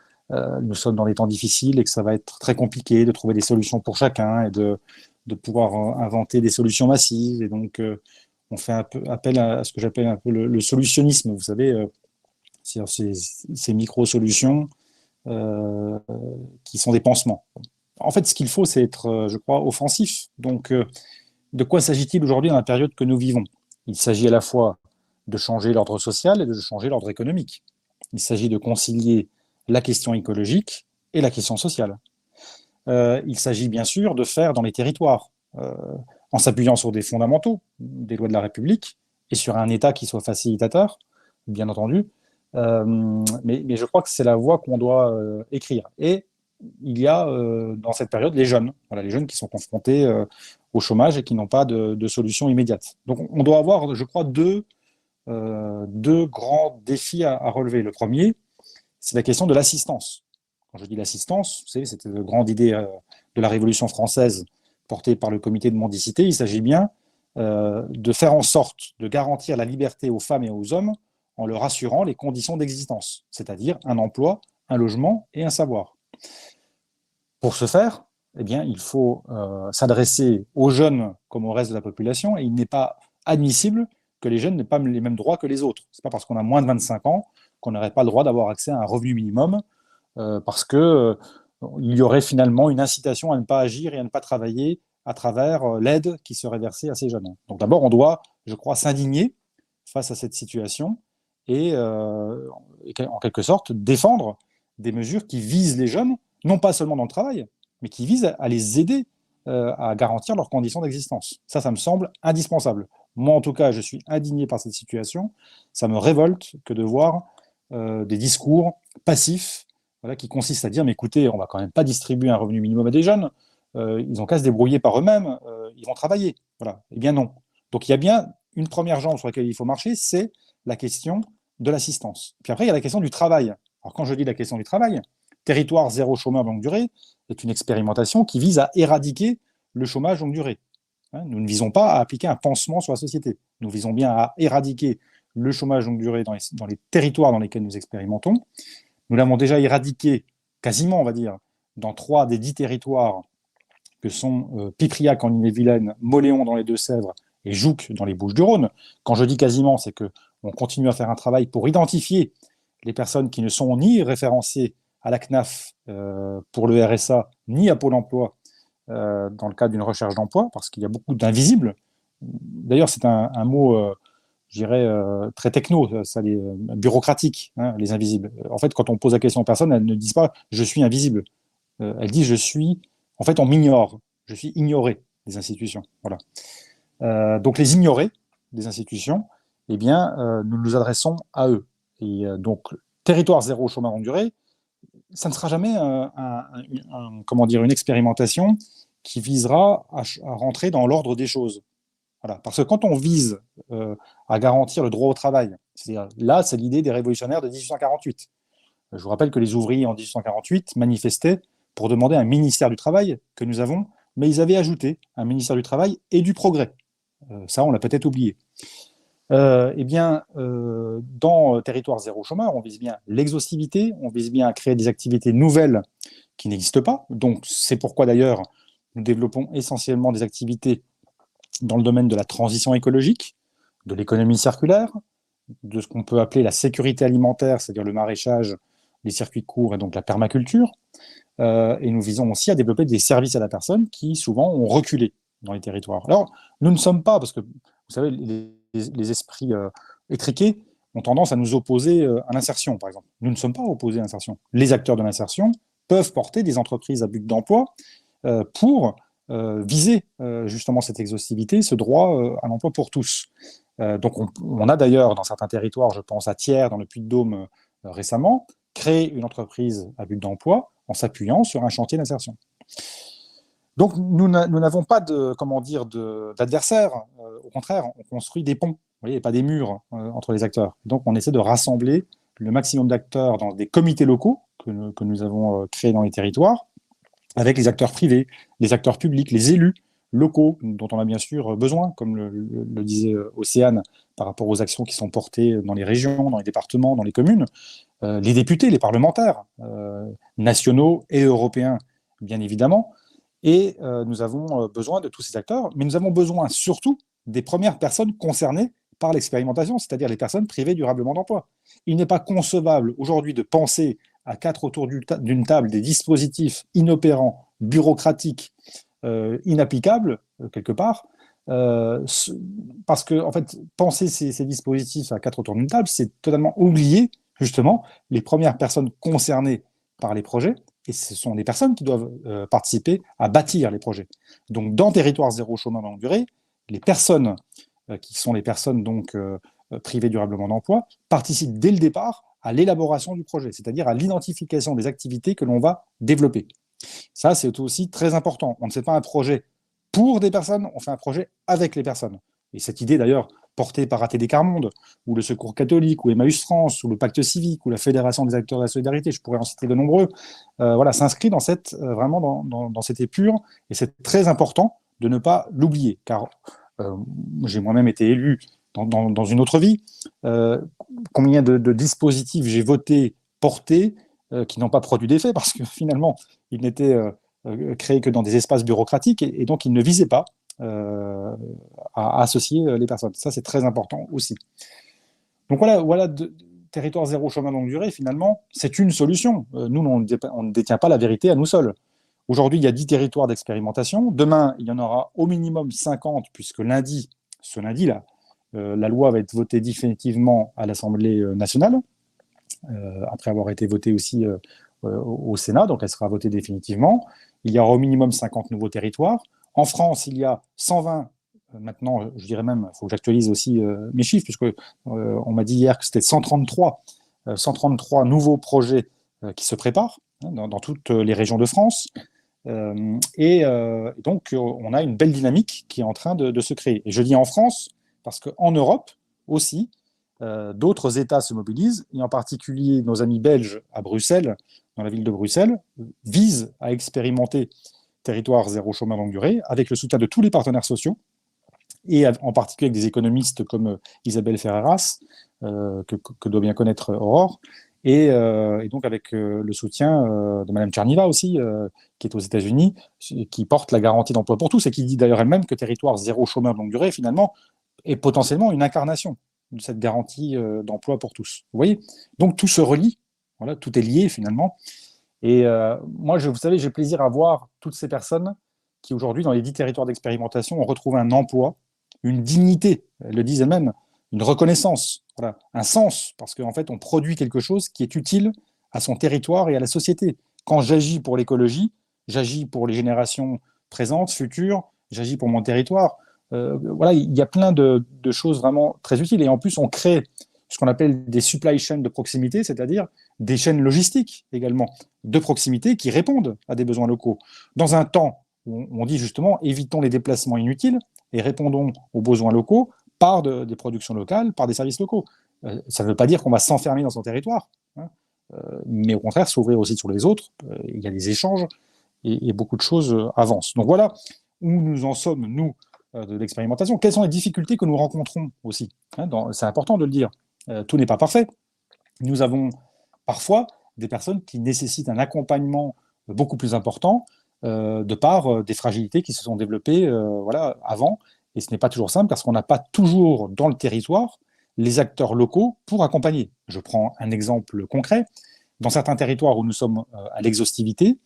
Speaker 3: nous sommes dans des temps difficiles et que ça va être très compliqué de trouver des solutions pour chacun et de pouvoir inventer des solutions massives. Et donc, on fait un peu appel à ce que j'appelle un peu le solutionnisme, vous savez, ces micro-solutions qui sont des pansements. En fait, ce qu'il faut, c'est être, je crois, offensif. Donc, de quoi s'agit-il aujourd'hui dans la période que nous vivons? Il s'agit à la fois de changer l'ordre social et de changer l'ordre économique. Il s'agit de concilier la question écologique et la question sociale. Il s'agit bien sûr de faire dans les territoires, en s'appuyant sur des fondamentaux, des lois de la République, et sur un État qui soit facilitateur, bien entendu. Mais je crois que c'est la voie qu'on doit écrire. Et il y a dans cette période les jeunes, voilà, les jeunes qui sont confrontés au chômage et qui n'ont pas de solution immédiate. Donc on doit avoir, je crois, deux grands défis à relever. Le premier, c'est la question de l'assistance. Quand je dis l'assistance, vous savez, cette grande idée de la Révolution française portée par le comité de mendicité, il s'agit bien de faire en sorte de garantir la liberté aux femmes et aux hommes en leur assurant les conditions d'existence, c'est-à-dire un emploi, un logement et un savoir. Pour ce faire, eh bien, il faut s'adresser aux jeunes comme au reste de la population, et il n'est pas admissible que les jeunes n'aient pas les mêmes droits que les autres. Ce n'est pas parce qu'on a moins de 25 ans qu'on n'aurait pas le droit d'avoir accès à un revenu minimum, parce qu'il y aurait finalement une incitation à ne pas agir et à ne pas travailler à travers l'aide qui serait versée à ces jeunes. Donc d'abord, on doit, je crois, s'indigner face à cette situation et en quelque sorte défendre des mesures qui visent les jeunes, non pas seulement dans le travail, mais qui visent à les aider à garantir leurs conditions d'existence. Ça me semble indispensable. Moi, en tout cas, je suis indigné par cette situation. Ça me révolte que de voir des discours passifs, voilà, qui consistent à dire, mais écoutez, on ne va quand même pas distribuer un revenu minimum à des jeunes, ils n'ont qu'à se débrouiller par eux-mêmes, ils vont travailler. Voilà. Eh bien non. Donc il y a bien une première jambe sur laquelle il faut marcher, c'est la question de l'assistance. Puis après, il y a la question du travail. Alors quand je dis la question du travail, territoire zéro chômeur longue durée est une expérimentation qui vise à éradiquer le chômage longue durée. Nous ne visons pas à appliquer un pansement sur la société. Nous visons bien à éradiquer le chômage longue durée dans les territoires dans lesquels nous expérimentons. Nous l'avons déjà éradiqué quasiment, on va dire, dans 3 des 10 territoires que sont Pipriac en Ille-et-Vilaine, Mauléon dans les Deux-Sèvres et Jouques dans les Bouches-du-Rhône. Quand je dis quasiment, c'est qu'on continue à faire un travail pour identifier les personnes qui ne sont ni référencées à la CNAF pour le RSA, ni à Pôle emploi dans le cadre d'une recherche d'emploi, parce qu'il y a beaucoup d'invisibles. D'ailleurs, c'est un mot, je dirais, très techno, bureaucratique, hein, les invisibles. En fait, quand on pose la question aux personnes, elles ne disent pas « je suis invisible ». Elles disent « je suis… ». En fait, on m'ignore. Je suis ignoré des institutions. Voilà. Donc, les ignorés des institutions, eh bien, nous nous adressons à eux. Et donc, territoire zéro chômage longue durée, ça ne sera jamais une expérimentation qui visera à rentrer dans l'ordre des choses. Voilà. Parce que quand on vise à garantir le droit au travail, là, c'est l'idée des révolutionnaires de 1848. Je vous rappelle que les ouvriers en 1848 manifestaient pour demander un ministère du Travail que nous avons, mais ils avaient ajouté un ministère du Travail et du Progrès. Ça, on l'a peut-être oublié. Eh bien, dans Territoire zéro chômeur, on vise bien l'exhaustivité, on vise bien à créer des activités nouvelles qui n'existent pas. Donc, c'est pourquoi d'ailleurs, nous développons essentiellement des activités dans le domaine de la transition écologique, de l'économie circulaire, de ce qu'on peut appeler la sécurité alimentaire, c'est-à-dire le maraîchage, les circuits courts et donc la permaculture. Et nous visons aussi à développer des services à la personne qui, souvent, ont reculé dans les territoires. Alors, nous ne sommes pas, parce que, vous savez, les esprits étriqués ont tendance à nous opposer à l'insertion, par exemple. Nous ne sommes pas opposés à l'insertion. Les acteurs de l'insertion peuvent porter des entreprises à but d'emploi pour viser justement cette exhaustivité, ce droit à l'emploi pour tous. Donc on a d'ailleurs dans certains territoires, je pense à Thiers, dans le Puy-de-Dôme récemment, créé une entreprise à but d'emploi en s'appuyant sur un chantier d'insertion. Donc nous n'avons pas d'adversaires, au contraire, on construit des ponts, vous voyez, pas des murs entre les acteurs. Donc on essaie de rassembler le maximum d'acteurs dans des comités locaux que nous avons créés dans les territoires, avec les acteurs privés, les acteurs publics, les élus locaux, dont on a bien sûr besoin, comme le disait Océane, par rapport aux actions qui sont portées dans les régions, dans les départements, dans les communes, les députés, les parlementaires, nationaux et européens, bien évidemment. Et nous avons besoin de tous ces acteurs, mais nous avons besoin surtout des premières personnes concernées par l'expérimentation, c'est-à-dire les personnes privées durablement d'emploi. Il n'est pas concevable aujourd'hui de penser à quatre autour d'une table des dispositifs inopérants, bureaucratiques, inapplicables, quelque part, parce que, en fait, penser ces dispositifs à quatre autour d'une table, c'est totalement oublier, justement, les premières personnes concernées par les projets, et ce sont les personnes qui doivent participer à bâtir les projets. Donc, dans Territoire Zéro Chômage de longue durée, les personnes qui sont les personnes donc privées durablement d'emploi participent dès le départ à l'élaboration du projet, c'est-à-dire à l'identification des activités que l'on va développer. Ça, c'est aussi très important. On ne fait pas un projet pour des personnes, on fait un projet avec les personnes. Et cette idée, d'ailleurs, portée par ATD Quart Monde, ou le Secours catholique, ou Emmaüs France, ou le Pacte civique, ou la Fédération des acteurs de la solidarité, je pourrais en citer de nombreux, voilà, s'inscrit dans vraiment dans cette épure, et c'est très important de ne pas l'oublier, car j'ai moi-même été élu dans une autre vie. Combien de dispositifs j'ai voté, portés, qui n'ont pas produit d'effet, parce que finalement, ils n'étaient créés que dans des espaces bureaucratiques, et donc ils ne visaient pas à associer les personnes. Ça, c'est très important aussi. Donc voilà Territoire Zéro Chômage de longue durée, finalement, c'est une solution. Nous, on ne détient pas la vérité à nous seuls. Aujourd'hui, il y a 10 territoires d'expérimentation. Demain, il y en aura au minimum 50, puisque ce lundi-là, la loi va être votée définitivement à l'Assemblée nationale, après avoir été votée aussi au Sénat, donc elle sera votée définitivement. Il y aura au minimum 50 nouveaux territoires. En France, il y a 120, maintenant, je dirais même, il faut que j'actualise aussi mes chiffres, puisque on m'a dit hier que c'était 133 nouveaux projets qui se préparent dans toutes les régions de France. Et donc, on a une belle dynamique qui est en train de se créer. Et je dis en France, parce qu'en Europe aussi, d'autres États se mobilisent, et en particulier nos amis belges à Bruxelles, dans la ville de Bruxelles, visent à expérimenter Territoire Zéro Chômage de longue durée, avec le soutien de tous les partenaires sociaux, et en particulier avec des économistes comme Isabelle Ferreras, que doit bien connaître Aurore, et donc avec le soutien de Madame Tcherniva aussi, qui est aux États-Unis, qui porte la garantie d'emploi pour tous, et qui dit d'ailleurs elle-même que Territoire Zéro Chômage de longue durée, finalement, est potentiellement une incarnation de cette garantie d'emploi pour tous. Vous voyez ? Donc tout se relie, voilà, tout est lié finalement. Et moi, vous savez, j'ai plaisir à voir toutes ces personnes qui aujourd'hui, dans les 10 territoires d'expérimentation, ont retrouvé un emploi, une dignité, elles le disent elles-mêmes, une reconnaissance, voilà, un sens, parce qu'en fait, on produit quelque chose qui est utile à son territoire et à la société. Quand j'agis pour l'écologie, j'agis pour les générations présentes, futures, j'agis pour mon territoire. Voilà, il y a plein de choses vraiment très utiles. Et en plus, on crée ce qu'on appelle des supply chains de proximité, c'est-à-dire des chaînes logistiques également de proximité qui répondent à des besoins locaux. Dans un temps où on dit justement évitons les déplacements inutiles et répondons aux besoins locaux par des productions locales, par des services locaux. Ça ne veut pas dire qu'on va s'enfermer dans son territoire, hein, mais au contraire s'ouvrir aussi sur les autres. Il y a des échanges et beaucoup de choses avancent. Donc voilà où nous en sommes, nous, de l'expérimentation. Quelles sont les difficultés que nous rencontrons aussi, hein, c'est important de le dire. Tout n'est pas parfait. Nous avons parfois des personnes qui nécessitent un accompagnement beaucoup plus important de par des fragilités qui se sont développées voilà, avant Et ce n'est pas toujours simple parce qu'on n'a pas toujours dans le territoire les acteurs locaux pour accompagner. Je prends un exemple concret. Dans certains territoires où nous sommes à l'exhaustivité,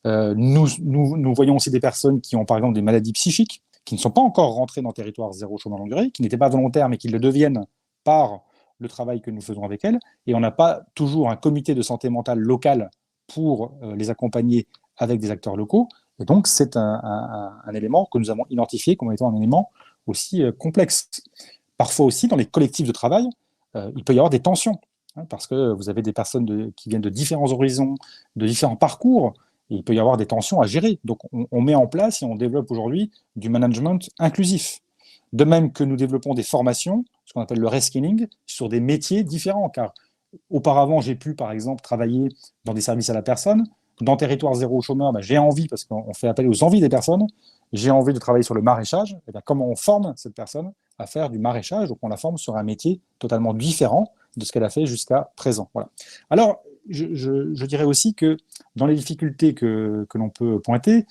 Speaker 3: nous voyons aussi des personnes qui ont par exemple des maladies psychiques, qui ne sont pas encore rentrées dans le territoire zéro chômage longue durée, qui n'étaient pas volontaires mais qui le deviennent par le travail que nous faisons avec elles. Et on n'a pas toujours un comité de santé mentale local pour les accompagner avec des acteurs locaux. Et donc, c'est un élément que nous avons identifié comme étant un élément aussi complexe. Parfois aussi, dans les collectifs de travail, il peut y avoir des tensions, hein, parce que vous avez des personnes qui viennent de différents horizons, de différents parcours, et il peut y avoir des tensions à gérer. Donc, on met en place et on développe aujourd'hui du management inclusif. De même que nous développons des formations, ce qu'on appelle le reskilling, sur des métiers différents, car auparavant, j'ai pu, par exemple, travailler dans des services à la personne. Dans Territoire Zéro Chômeur, j'ai envie, parce qu'on fait appel aux envies des personnes, j'ai envie de travailler sur le maraîchage. Et comment on forme cette personne à faire du maraîchage? Donc, on la forme sur un métier totalement différent de ce qu'elle a fait jusqu'à présent. Voilà. Alors, je dirais aussi que dans les difficultés que l'on peut pointer,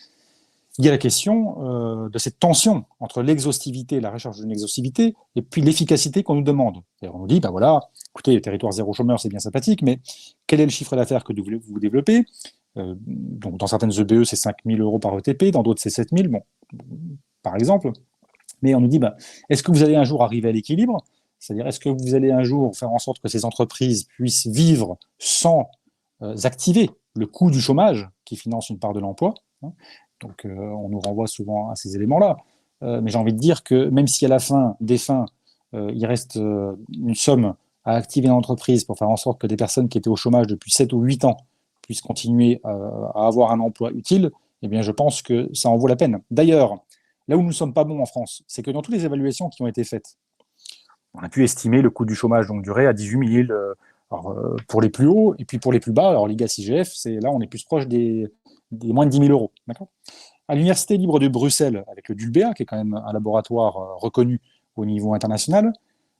Speaker 3: il y a la question de cette tension entre l'exhaustivité, la recherche d'une exhaustivité, et puis l'efficacité qu'on nous demande. On nous dit, ben voilà, écoutez, le territoire zéro chômeur, c'est bien sympathique, mais quel est le chiffre d'affaires que vous développez? Donc, dans certaines EBE, c'est 5 000 euros par ETP, dans d'autres, c'est 7 000, bon, par exemple. Mais on nous dit, ben, est-ce que vous allez un jour arriver à l'équilibre? C'est-à-dire, est-ce que vous allez un jour faire en sorte que ces entreprises puissent vivre sans activer le coût du chômage qui finance une part de l'emploi, hein? Donc, on nous renvoie souvent à ces éléments-là. Mais j'ai envie de dire que même si à la fin des fins, il reste une somme à activer dans l'entreprise pour faire en sorte que des personnes qui étaient au chômage depuis 7 ou 8 ans puissent continuer à avoir un emploi utile, eh bien, je pense que ça en vaut la peine. D'ailleurs, là où nous ne sommes pas bons en France, c'est que dans toutes les évaluations qui ont été faites, on a pu estimer le coût du chômage longue durée à 18 000 pour les plus hauts, et puis pour les plus bas, alors l'IGAS-IGF, là, on est plus proche des moins de 10 000 euros. D'accord ? À l'Université libre de Bruxelles, avec le DULBEA, qui est quand même un laboratoire reconnu au niveau international,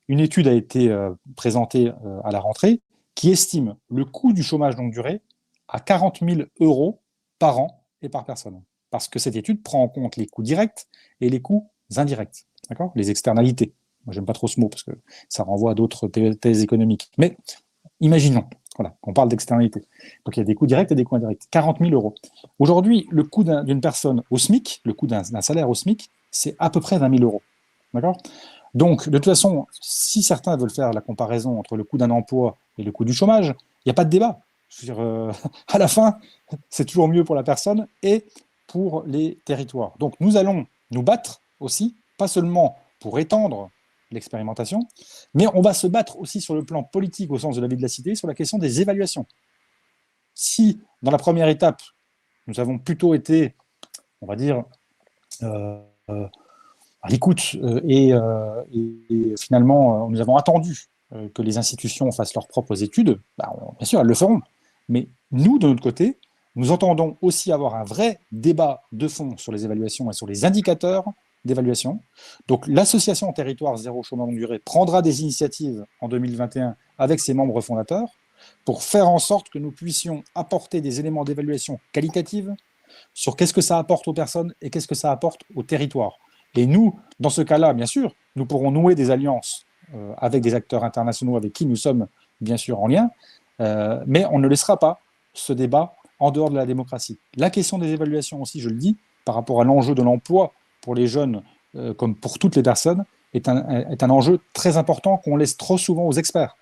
Speaker 3: une étude a été présentée à la rentrée qui estime le coût du chômage longue durée à 40 000 euros par an et par personne. Parce que cette étude prend en compte les coûts directs et les coûts indirects, d'accord ? Les externalités. Moi, j'aime pas trop ce mot parce que ça renvoie à d'autres thèses économiques. Mais imaginons, voilà, qu'on parle d'externalité. Donc, il y a des coûts directs et des coûts indirects. 40 000 euros. Aujourd'hui, le coût d'une personne au SMIC, le coût d'un salaire au SMIC, c'est à peu près 20 000 euros. D'accord ? Donc, de toute façon, si certains veulent faire la comparaison entre le coût d'un emploi et le coût du chômage, il n'y a pas de débat. Je veux dire, à la fin, c'est toujours mieux pour la personne et pour les territoires. Donc, nous allons nous battre aussi, pas seulement pour étendre l'expérimentation, mais on va se battre aussi sur le plan politique au sens de la vie de la cité, sur la question des évaluations. Si, dans la première étape, nous avons plutôt été, on va dire, à l'écoute et finalement, nous avons attendu que les institutions fassent leurs propres études, bien sûr, elles le feront. Mais nous, de notre côté, nous entendons aussi avoir un vrai débat de fond sur les évaluations et sur les indicateurs d'évaluation. Donc, l'association Territoire Zéro Chômage Longue Durée prendra des initiatives en 2021 avec ses membres fondateurs pour faire en sorte que nous puissions apporter des éléments d'évaluation qualitative sur qu'est-ce que ça apporte aux personnes et qu'est-ce que ça apporte au territoire. Et nous, dans ce cas-là, bien sûr, nous pourrons nouer des alliances avec des acteurs internationaux avec qui nous sommes bien sûr en lien, mais on ne laissera pas ce débat en dehors de la démocratie. La question des évaluations aussi, je le dis, par rapport à l'enjeu de l'emploi pour les jeunes comme pour toutes les personnes, est un enjeu très important qu'on laisse trop souvent aux experts,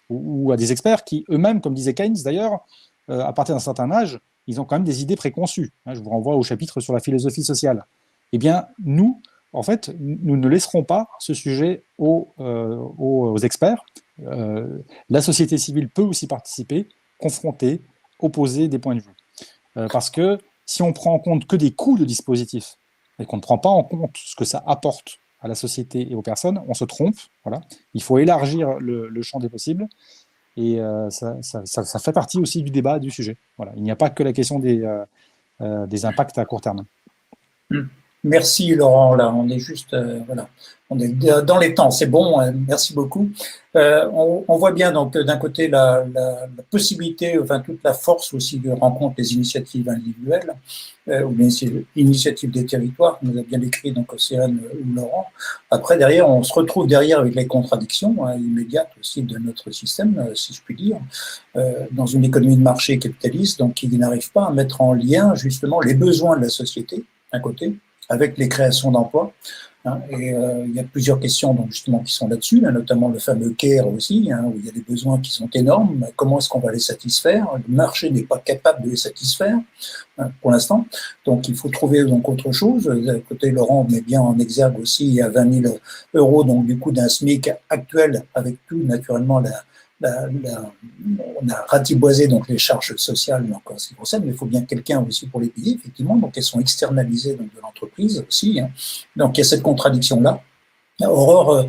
Speaker 3: ou à des experts qui eux-mêmes, comme disait Keynes d'ailleurs, à partir d'un certain âge, ils ont quand même des idées préconçues. Je vous renvoie au chapitre sur la philosophie sociale. Eh bien, nous, en fait, nous ne laisserons pas ce sujet aux experts. La société civile peut aussi participer, confronter, opposer des points de vue. Parce que si on prend en compte que des coûts de dispositifs et qu'on ne prend pas en compte ce que ça apporte à la société et aux personnes, on se trompe. Voilà. Il faut élargir le champ des possibles. Et ça fait partie aussi du débat, du sujet. Voilà. Il n'y a pas que la question des impacts à court terme.
Speaker 1: Merci Laurent, là, on est juste, voilà, on est dans les temps, c'est bon, merci beaucoup. On voit bien donc d'un côté la possibilité, enfin toute la force aussi que rencontrent les initiatives individuelles ou les initiatives des territoires, comme nous a bien décrit donc Océane ou Laurent. Après derrière, on se retrouve derrière avec les contradictions immédiates aussi de notre système, si je puis dire, dans une économie de marché capitaliste, donc qui n'arrive pas à mettre en lien justement les besoins de la société d'un côté avec les créations d'emplois. Et il y a plusieurs questions donc justement qui sont là-dessus, notamment le fameux CARE aussi, où il y a des besoins qui sont énormes. Comment est-ce qu'on va les satisfaire? Le marché n'est pas capable de les satisfaire pour l'instant. Donc il faut trouver donc autre chose. D'un côté, Laurent met bien en exergue aussi, il y a 20 000 euros donc du coup d'un SMIC actuel avec tout naturellement on a ratiboisé donc les charges sociales en ce qui concerne, mais il faut bien quelqu'un aussi pour les payer, effectivement. Donc elles sont externalisées donc, de l'entreprise aussi. Donc il y a cette contradiction-là. Aurore,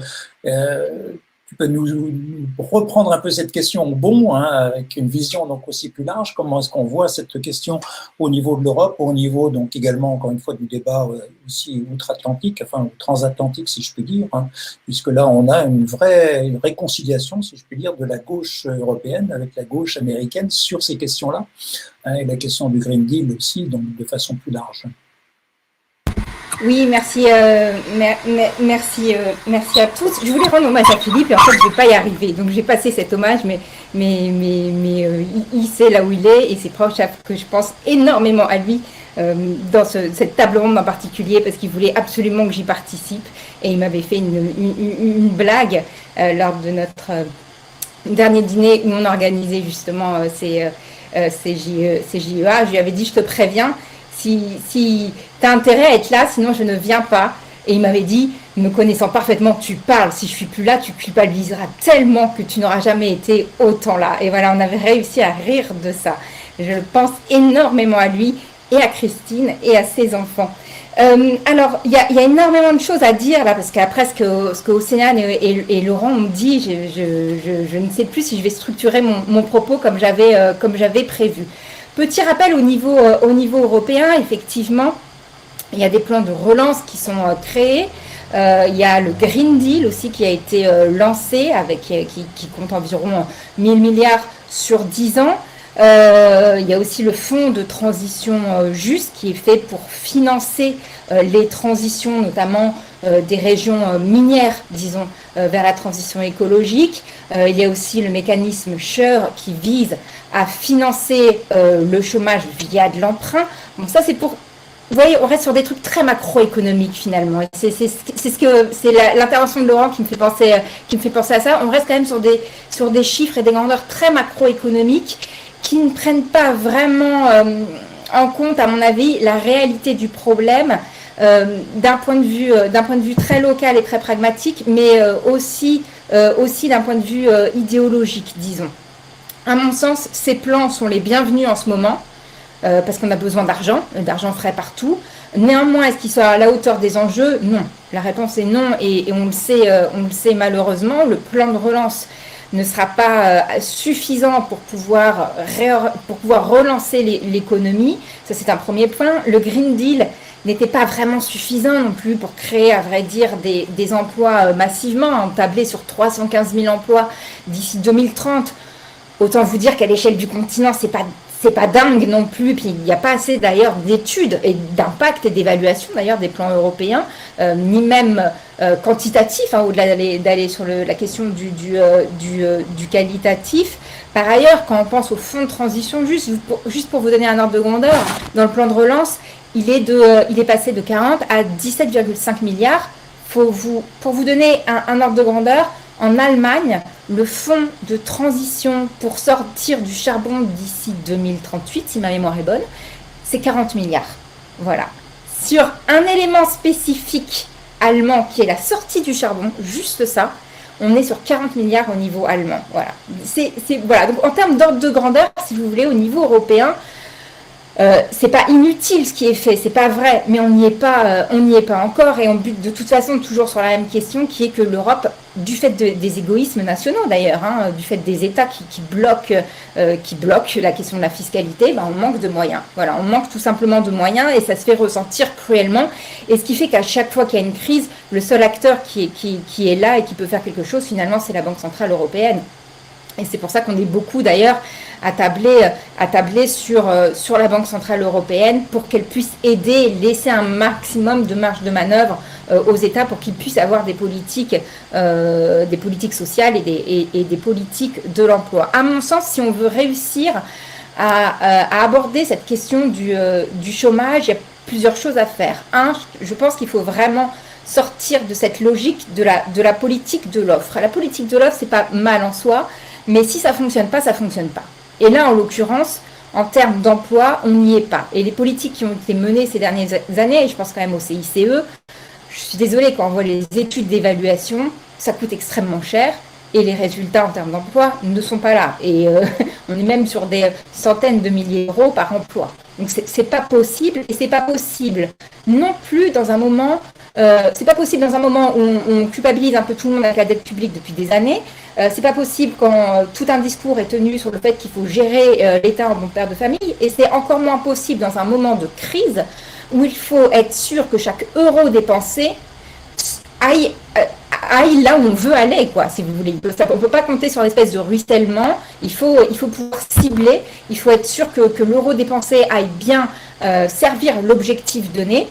Speaker 1: tu peux nous reprendre un peu cette question au bon, avec une vision donc aussi plus large. Comment est-ce qu'on voit cette question au niveau de l'Europe, au niveau donc également encore une fois du débat aussi outre-Atlantique, enfin transatlantique si je puis dire, puisque là on a une vraie réconciliation si je puis dire de la gauche européenne avec la gauche américaine sur ces questions-là, et la question du Green Deal aussi donc de façon plus large.
Speaker 4: Oui, merci, merci à tous. Je voulais rendre hommage à Philippe et en fait, je ne vais pas y arriver. Donc, j'ai passé cet hommage, mais il sait là où il est et ses proches savent que je pense énormément à lui dans cette table ronde en particulier parce qu'il voulait absolument que j'y participe et il m'avait fait une blague lors de notre dernier dîner où on organisait justement ces JEA. Je lui avais dit, je te préviens, si tu as intérêt à être là, sinon je ne viens pas. Et il m'avait dit, me connaissant parfaitement, tu parles, si je suis plus là, tu culpabiliseras tellement que tu n'auras jamais été autant là. Et voilà, on avait réussi à rire de ça. Je pense énormément à lui et à Christine et à ses enfants. Alors, il y a énormément de choses à dire là, parce qu'après ce que Océane et Laurent ont dit, je ne sais plus si je vais structurer mon propos comme j'avais prévu. Petit rappel au niveau européen, effectivement, il y a des plans de relance qui sont créés. Il y a le Green Deal aussi qui a été lancé, qui compte environ 1000 milliards sur 10 ans. Il y a aussi le fonds de transition juste qui est fait pour financer les transitions, notamment des régions minières, disons, vers la transition écologique. Il y a aussi le mécanisme SURE qui vise à financer le chômage via de l'emprunt. Bon, ça c'est pour... Vous voyez, on reste sur des trucs très macroéconomiques finalement. C'est l'intervention de Laurent qui me fait penser à ça. On reste quand même sur des chiffres et des grandeurs très macroéconomiques qui ne prennent pas vraiment en compte, à mon avis, la réalité du problème d'un point de vue très local et très pragmatique, mais aussi d'un point de vue idéologique, disons. À mon sens, ces plans sont les bienvenus en ce moment, parce qu'on a besoin d'argent frais partout. Néanmoins, est-ce qu'ils sont à la hauteur des enjeux? Non. La réponse est non, et on le sait malheureusement. Le plan de relance ne sera pas suffisant pour pouvoir relancer l'économie. Ça, c'est un premier point. Le Green Deal n'était pas vraiment suffisant non plus pour créer, à vrai dire, des emplois massivement. On tablait sur 315 000 emplois d'ici 2030. Autant vous dire qu'à l'échelle du continent, c'est pas dingue non plus. Puis il n'y a pas assez d'ailleurs d'études et d'impact et d'évaluation d'ailleurs des plans européens, ni même quantitatif, au-delà d'aller sur la question du qualitatif. Par ailleurs, quand on pense au fonds de transition, juste pour vous donner un ordre de grandeur, dans le plan de relance, il est passé de 40 à 17,5 milliards. Pour vous donner un ordre de grandeur, en Allemagne, le fonds de transition pour sortir du charbon d'ici 2038, si ma mémoire est bonne, c'est 40 milliards. Voilà. Sur un élément spécifique allemand qui est la sortie du charbon, juste ça, on est sur 40 milliards au niveau allemand. Voilà. Voilà. Donc en termes d'ordre de grandeur, si vous voulez, au niveau européen, c'est pas inutile ce qui est fait, c'est pas vrai, mais on n'y est pas encore, et on bute de toute façon toujours sur la même question qui est que l'Europe du fait des égoïsmes nationaux d'ailleurs, hein, du fait des États qui bloquent la question de la fiscalité, on manque de moyens. Voilà, on manque tout simplement de moyens et ça se fait ressentir cruellement. Et ce qui fait qu'à chaque fois qu'il y a une crise, le seul acteur qui est là et qui peut faire quelque chose, finalement, c'est la Banque centrale européenne. Et c'est pour ça qu'on est beaucoup d'ailleurs à tabler sur la Banque centrale européenne pour qu'elle puisse aider, laisser un maximum de marge de manœuvre aux États pour qu'ils puissent avoir des politiques sociales et des politiques de l'emploi. À mon sens, si on veut réussir à aborder cette question du chômage, il y a plusieurs choses à faire. Un, je pense qu'il faut vraiment sortir de cette logique de la politique de l'offre. La politique de l'offre, c'est pas mal en soi, mais si ça fonctionne pas, ça fonctionne pas. Et là, en l'occurrence, en termes d'emploi, on n'y est pas. Et les politiques qui ont été menées ces dernières années, et je pense quand même au CICE, je suis désolée, quand on voit les études d'évaluation, ça coûte extrêmement cher et les résultats en termes d'emploi ne sont pas là. Et on est même sur des centaines de milliers d'euros par emploi. Donc c'est pas possible, et c'est pas possible non plus dans un moment. C'est pas possible dans un moment où on culpabilise un peu tout le monde avec la dette publique depuis des années. C'est pas possible quand tout un discours est tenu sur le fait qu'il faut gérer l'État en bon père de famille. Et c'est encore moins possible dans un moment de crise où il faut être sûr que chaque euro dépensé aille là où on veut aller, quoi, si vous voulez. On ne peut pas compter sur l'espèce de ruissellement. Il faut pouvoir cibler. Il faut être sûr que l'euro dépensé aille bien servir l'objectif donné.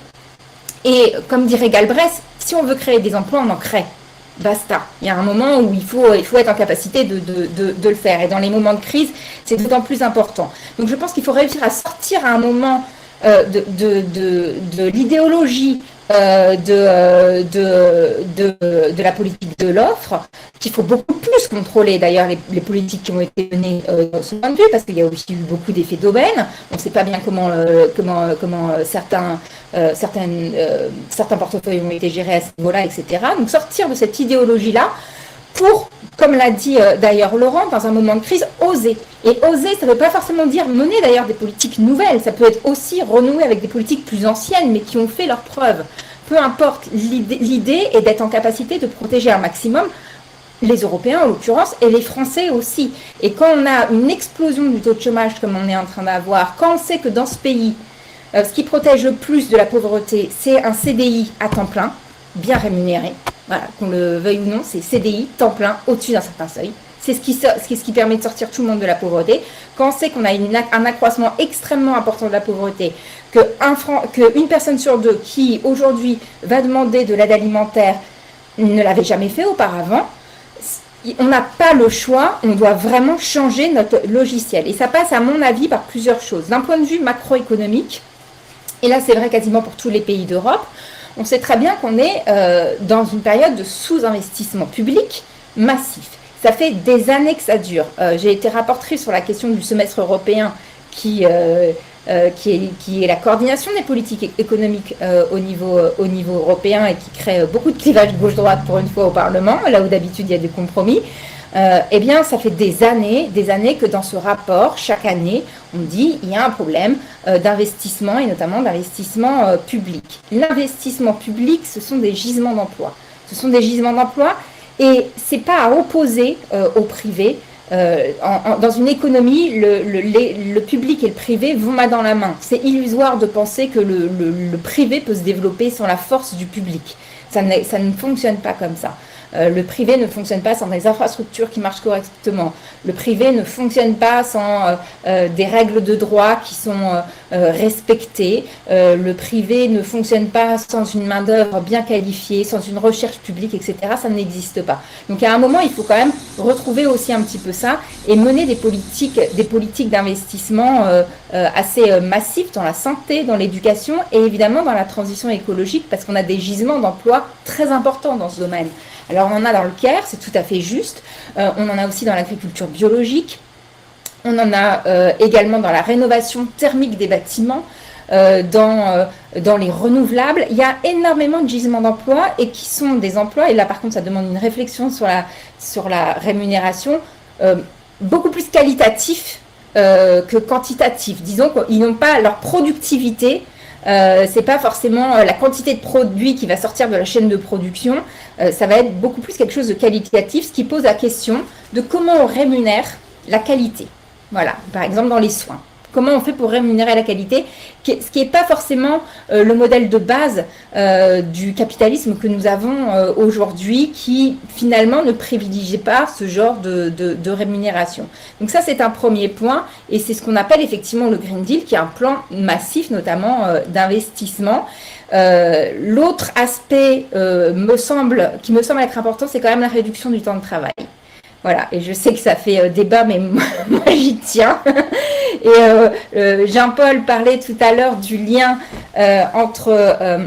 Speaker 4: Et comme dirait Galbraith, si on veut créer des emplois, on en crée. Basta. Il y a un moment où il faut être en capacité de le faire. Et dans les moments de crise, c'est d'autant plus important. Donc je pense qu'il faut réussir à sortir à un moment de l'idéologie de la politique de l'offre, qu'il faut beaucoup plus contrôler d'ailleurs les politiques qui ont été menées dans ce point de vue, parce qu'il y a aussi eu beaucoup d'effets d'aubaine. On ne sait pas bien comment certains portefeuilles ont été gérés à ce niveau-là, etc. Donc sortir de cette idéologie-là pour, comme l'a dit d'ailleurs Laurent, dans un moment de crise, oser. Et oser, ça ne veut pas forcément dire mener d'ailleurs des politiques nouvelles, ça peut être aussi renouer avec des politiques plus anciennes, mais qui ont fait leurs preuves. Peu importe, l'idée est d'être en capacité de protéger un maximum les Européens en l'occurrence, et les Français aussi. Et quand on a une explosion du taux de chômage comme on est en train d'avoir, quand on sait que dans ce pays, ce qui protège le plus de la pauvreté, c'est un CDI à temps plein, bien rémunéré, voilà, qu'on le veuille ou non, c'est CDI, temps plein, au-dessus d'un certain seuil. C'est ce qui permet de sortir tout le monde de la pauvreté. Quand on sait qu'on a un accroissement extrêmement important de la pauvreté, qu'une personne sur deux qui aujourd'hui va demander de l'aide alimentaire ne l'avait jamais fait auparavant, on n'a pas le choix, on doit vraiment changer notre logiciel. Et ça passe, à mon avis, par plusieurs choses. D'un point de vue macroéconomique, et là c'est vrai quasiment pour tous les pays d'Europe, on sait très bien qu'on est dans une période de sous-investissement public massif. Ça fait des années que ça dure. J'ai été rapportrice sur la question du semestre européen qui est la coordination des politiques économiques au niveau européen et qui crée beaucoup de clivages gauche-droite pour une fois au Parlement, là où d'habitude il y a des compromis. Eh bien, ça fait des années que dans ce rapport, chaque année, on dit qu'il y a un problème d'investissement et notamment d'investissement public. L'investissement public, ce sont des gisements d'emploi. Ce sont des gisements d'emploi et ce n'est pas à opposer au privé. Dans une économie, le public et le privé vont main dans la main. C'est illusoire de penser que le privé peut se développer sans la force du public. Ça ne fonctionne pas comme ça. Le privé ne fonctionne pas sans des infrastructures qui marchent correctement. Le privé ne fonctionne pas sans des règles de droit qui sont respectées. Le privé ne fonctionne pas sans une main-d'œuvre bien qualifiée, sans une recherche publique, etc. Ça n'existe pas. Donc à un moment, il faut quand même retrouver aussi un petit peu ça et mener des politiques d'investissement assez massives dans la santé, dans l'éducation et évidemment dans la transition écologique parce qu'on a des gisements d'emplois très importants dans ce domaine. Alors on en a dans le Caire, c'est tout à fait juste, on en a aussi dans l'agriculture biologique, on en a également dans la rénovation thermique des bâtiments, dans les renouvelables. Il y a énormément de gisements d'emplois et qui sont des emplois, et là par contre ça demande une réflexion sur la rémunération, beaucoup plus qualitatif que quantitatif. Disons qu'ils n'ont pas leur productivité c'est pas forcément la quantité de produits qui va sortir de la chaîne de production, ça va être beaucoup plus quelque chose de qualitatif, ce qui pose la question de comment on rémunère la qualité. Voilà, par exemple dans les soins. Comment on fait pour rémunérer la qualité, ce qui n'est pas forcément le modèle de base du capitalisme que nous avons aujourd'hui, qui finalement ne privilégie pas ce genre de rémunération. Donc ça, c'est un premier point, et c'est ce qu'on appelle effectivement le Green Deal, qui est un plan massif, notamment d'investissement. L'autre aspect qui me semble être important, c'est quand même la réduction du temps de travail. Voilà, et je sais que ça fait débat, mais moi j'y tiens. Et Jean-Paul parlait tout à l'heure du lien entre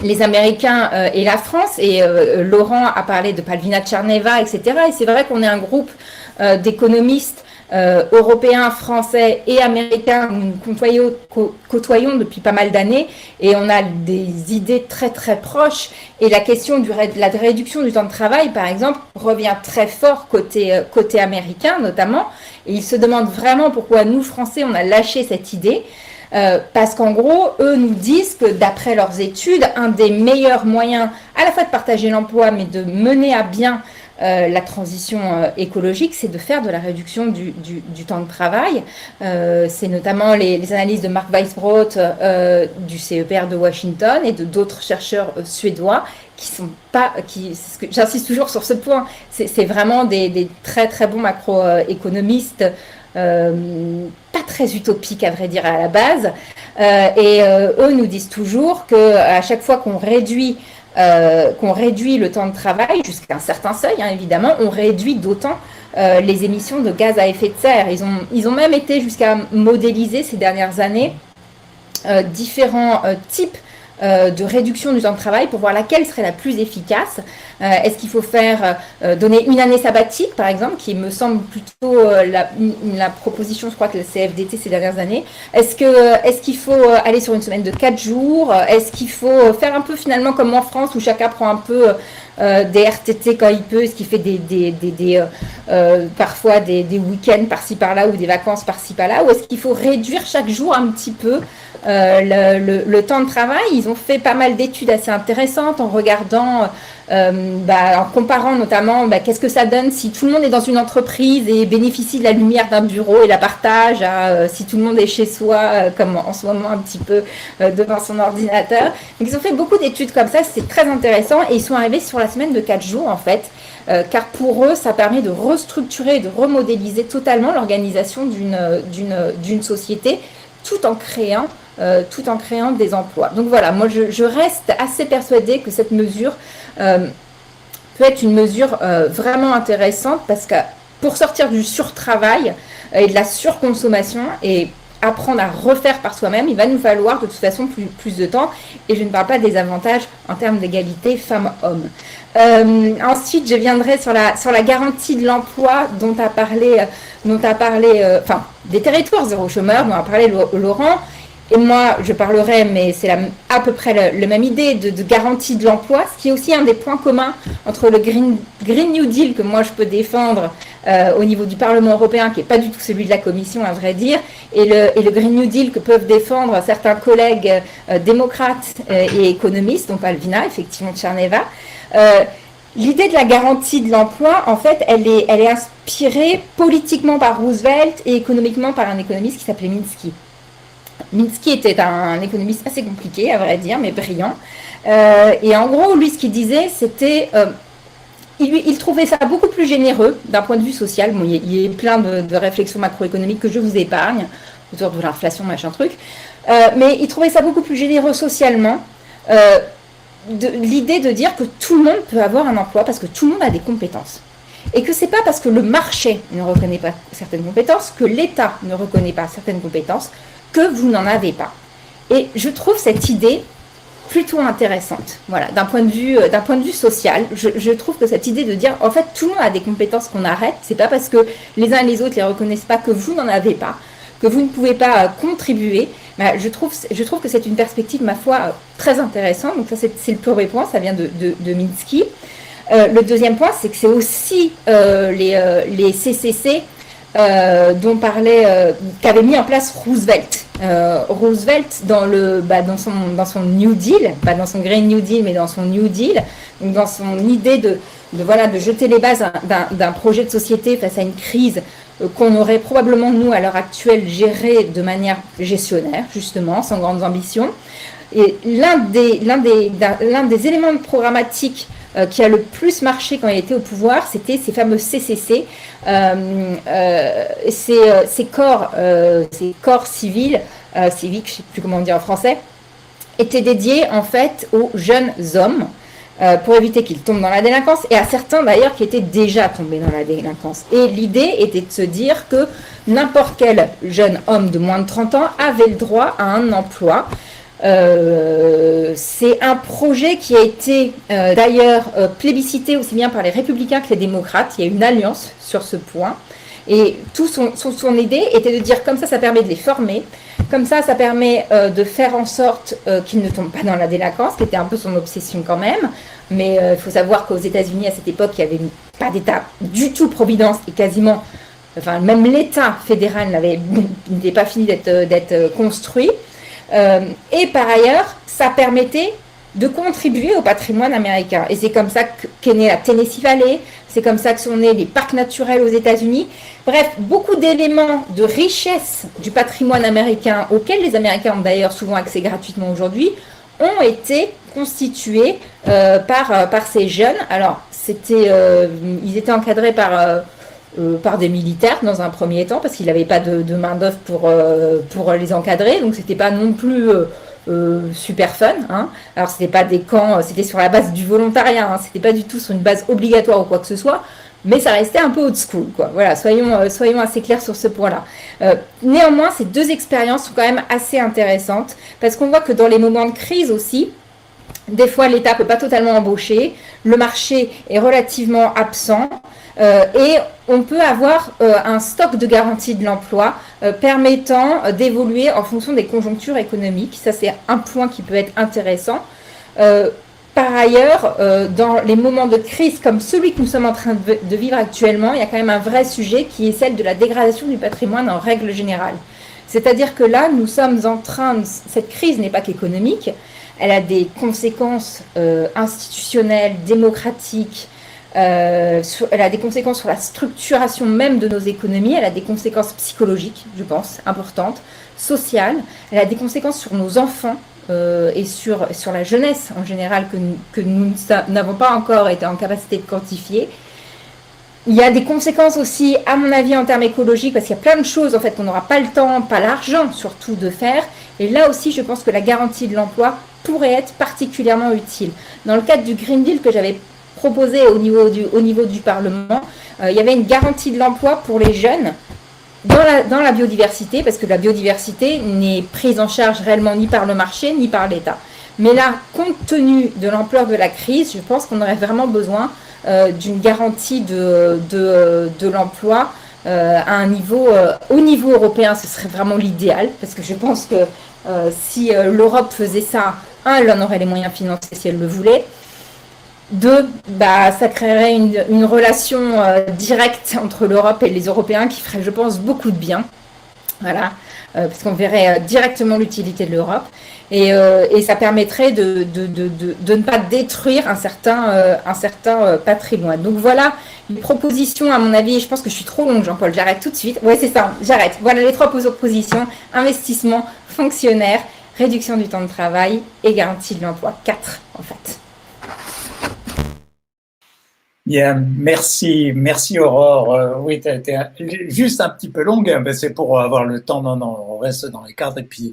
Speaker 4: les Américains et la France, et Laurent a parlé de Palvina Tcherneva, etc. Et c'est vrai qu'on est un groupe d'économistes européens, français et américains que nous côtoyons depuis pas mal d'années, et on a des idées très très proches, et la question de la réduction du temps de travail, par exemple, revient très fort côté américain notamment, et ils se demandent vraiment pourquoi nous, Français, on a lâché cette idée, parce qu'en gros, eux nous disent que d'après leurs études, un des meilleurs moyens à la fois de partager l'emploi, mais de mener à bien la transition écologique, c'est de faire de la réduction du temps de travail. C'est notamment les analyses de Mark Weisbrot du CEPR de Washington et d'autres chercheurs suédois qui sont pas, j'insiste toujours sur ce point, c'est vraiment des très très bons macroéconomistes, pas très utopiques à vrai dire à la base, et eux nous disent toujours qu'à chaque fois qu'on réduit le temps de travail jusqu'à un certain seuil, hein, évidemment, on réduit d'autant les émissions de gaz à effet de serre. Ils ont même été jusqu'à modéliser ces dernières années différents types de réduction du temps de travail pour voir laquelle serait la plus efficace. Est-ce qu'il faut donner une année sabbatique, par exemple, qui me semble plutôt la proposition, je crois, que le CFDT ces dernières années. Est-ce qu'il faut aller sur une semaine de 4 jours? Est-ce qu'il faut faire un peu finalement comme en France, où chacun prend un peu des RTT quand il peut, ce qui fait parfois des week-ends par-ci par-là ou des vacances par-ci par-là, ou est-ce qu'il faut réduire chaque jour un petit peu le temps de travail? Ils ont fait pas mal d'études assez intéressantes en regardant, en comparant notamment qu'est-ce que ça donne si tout le monde est dans une entreprise et bénéficie de la lumière d'un bureau et la partage, si tout le monde est chez soi, comme en ce moment un petit peu devant son ordinateur. Donc ils ont fait beaucoup d'études comme ça, c'est très intéressant, et ils sont arrivés sur la semaine de 4 jours en fait, car pour eux ça permet de restructurer, de remodéliser totalement l'organisation d'une société, tout en créant des emplois. Donc voilà, moi je reste assez persuadée que cette mesure peut être une mesure vraiment intéressante, parce que pour sortir du surtravail et de la surconsommation et apprendre à refaire par soi-même, il va nous falloir de toute façon plus de temps, et je ne parle pas des avantages en termes d'égalité femmes-hommes. Ensuite, je viendrai sur la garantie de l'emploi dont a parlé, des territoires zéro chômeur dont a parlé Laurent. Et moi, je parlerai, mais c'est à peu près la même idée de garantie de l'emploi, ce qui est aussi un des points communs entre le Green New Deal que moi je peux défendre au niveau du Parlement européen, qui n'est pas du tout celui de la Commission à vrai dire, et le Green New Deal que peuvent défendre certains collègues démocrates et économistes, dont Palvina, effectivement Tcherneva. L'idée de la garantie de l'emploi, en fait, elle est inspirée politiquement par Roosevelt et économiquement par un économiste qui s'appelait Minsky. Minsky était un économiste assez compliqué, à vrai dire, mais brillant. Et en gros, lui, ce qu'il disait, c'était... il trouvait ça beaucoup plus généreux d'un point de vue social. Bon, il y a plein de réflexions macroéconomiques que je vous épargne, autour de l'inflation, machin truc. Mais il trouvait ça beaucoup plus généreux socialement. L'idée de dire que tout le monde peut avoir un emploi parce que tout le monde a des compétences. Et que c'est pas parce que le marché ne reconnaît pas certaines compétences, que l'État ne reconnaît pas certaines compétences, que vous n'en avez pas. Et je trouve cette idée plutôt intéressante. Voilà, d'un point de vue social, je trouve que cette idée de dire, en fait, tout le monde a des compétences qu'on arrête, c'est pas parce que les uns et les autres les reconnaissent pas que vous n'en avez pas, que vous ne pouvez pas contribuer. Ben, je trouve que c'est une perspective, ma foi, très intéressante. Donc ça, c'est le premier point, ça vient de Minsky. Le deuxième point, c'est que c'est aussi les CCC dont parlait, qu'avait mis en place Roosevelt. Roosevelt, dans son New Deal, pas dans son Green New Deal, mais dans son New Deal, donc dans son idée de jeter les bases d'un projet de société face à une crise qu'on aurait probablement, nous, à l'heure actuelle, gérée de manière gestionnaire, justement, sans grandes ambitions. Et l'un des éléments programmatiques qui a le plus marché quand il était au pouvoir, c'était ces fameux CCC, ces corps civils, civiques, je ne sais plus comment dire en français, étaient dédiés en fait aux jeunes hommes pour éviter qu'ils tombent dans la délinquance, et à certains d'ailleurs qui étaient déjà tombés dans la délinquance. Et l'idée était de se dire que n'importe quel jeune homme de moins de 30 ans avait le droit à un emploi. C'est un projet qui a été d'ailleurs plébiscité aussi bien par les républicains que les démocrates. Il y a une alliance sur ce point. Et tout son idée était de dire comme ça permet de les former, comme ça permet de faire en sorte qu'ils ne tombent pas dans la délinquance, qui était un peu son obsession quand même. Mais il faut savoir qu'aux États-Unis, à cette époque, il n'y avait pas d'État du tout providence et quasiment, enfin même l'État fédéral n'était pas fini d'être construit. Et par ailleurs, ça permettait de contribuer au patrimoine américain. Et c'est comme ça qu'est née la Tennessee Valley, c'est comme ça que sont nés les parcs naturels aux États-Unis. Bref, beaucoup d'éléments de richesse du patrimoine américain, auxquels les Américains ont d'ailleurs souvent accès gratuitement aujourd'hui, ont été constitués par ces jeunes. Alors, ils étaient encadrés par des militaires dans un premier temps, parce qu'il n'avait pas de main-d'œuvre pour les encadrer, donc c'était pas non plus super fun. Hein. Alors c'était pas des camps, c'était sur la base du volontariat, hein, c'était pas du tout sur une base obligatoire ou quoi que ce soit, mais ça restait un peu old school, quoi. Voilà, soyons assez clairs sur ce point-là. Néanmoins, ces deux expériences sont quand même assez intéressantes, parce qu'on voit que dans les moments de crise aussi, des fois, l'État ne peut pas totalement embaucher, le marché est relativement absent et on peut avoir un stock de garantie de l'emploi permettant d'évoluer en fonction des conjonctures économiques. Ça, c'est un point qui peut être intéressant. Par ailleurs, dans les moments de crise comme celui que nous sommes en train de vivre actuellement, il y a quand même un vrai sujet qui est celle de la dégradation du patrimoine en règle générale. C'est-à-dire que là, nous sommes en train cette crise n'est pas qu'économique, elle a des conséquences institutionnelles, démocratiques, elle a des conséquences sur la structuration même de nos économies, elle a des conséquences psychologiques, je pense, importantes, sociales, elle a des conséquences sur nos enfants et sur la jeunesse en général que nous n'avons pas encore été en capacité de quantifier. Il y a des conséquences aussi, à mon avis, en termes écologiques, parce qu'il y a plein de choses en fait qu'on n'aura pas le temps, pas l'argent surtout de faire. Et là aussi, je pense que la garantie de l'emploi pourrait être particulièrement utile. Dans le cadre du Green Deal que j'avais proposé au niveau du Parlement, il y avait une garantie de l'emploi pour les jeunes dans la biodiversité, parce que la biodiversité n'est prise en charge réellement ni par le marché ni par l'État. Mais là, compte tenu de l'ampleur de la crise, je pense qu'on aurait vraiment besoin d'une garantie de l'emploi à un niveau, au niveau européen, ce serait vraiment l'idéal, parce que je pense que si l'Europe faisait ça, elle en aurait les moyens financiers si elle le voulait. Deux, ça créerait une relation directe entre l'Europe et les Européens qui ferait, je pense, beaucoup de bien. Voilà, parce qu'on verrait directement l'utilité de l'Europe. Et ça permettrait de ne pas détruire un certain patrimoine. Donc voilà les propositions, à mon avis. Je pense que je suis trop longue, Jean-Paul. J'arrête tout de suite. Oui, c'est ça, j'arrête. Voilà les trois propositions. Investissement, fonctionnaire, réduction du temps de travail et garantie de l'emploi. 4, en fait.
Speaker 1: Bien, merci Aurore. Oui, tu as été juste un petit peu longue, mais c'est pour avoir le temps. Non, on reste dans les cadres. Et puis,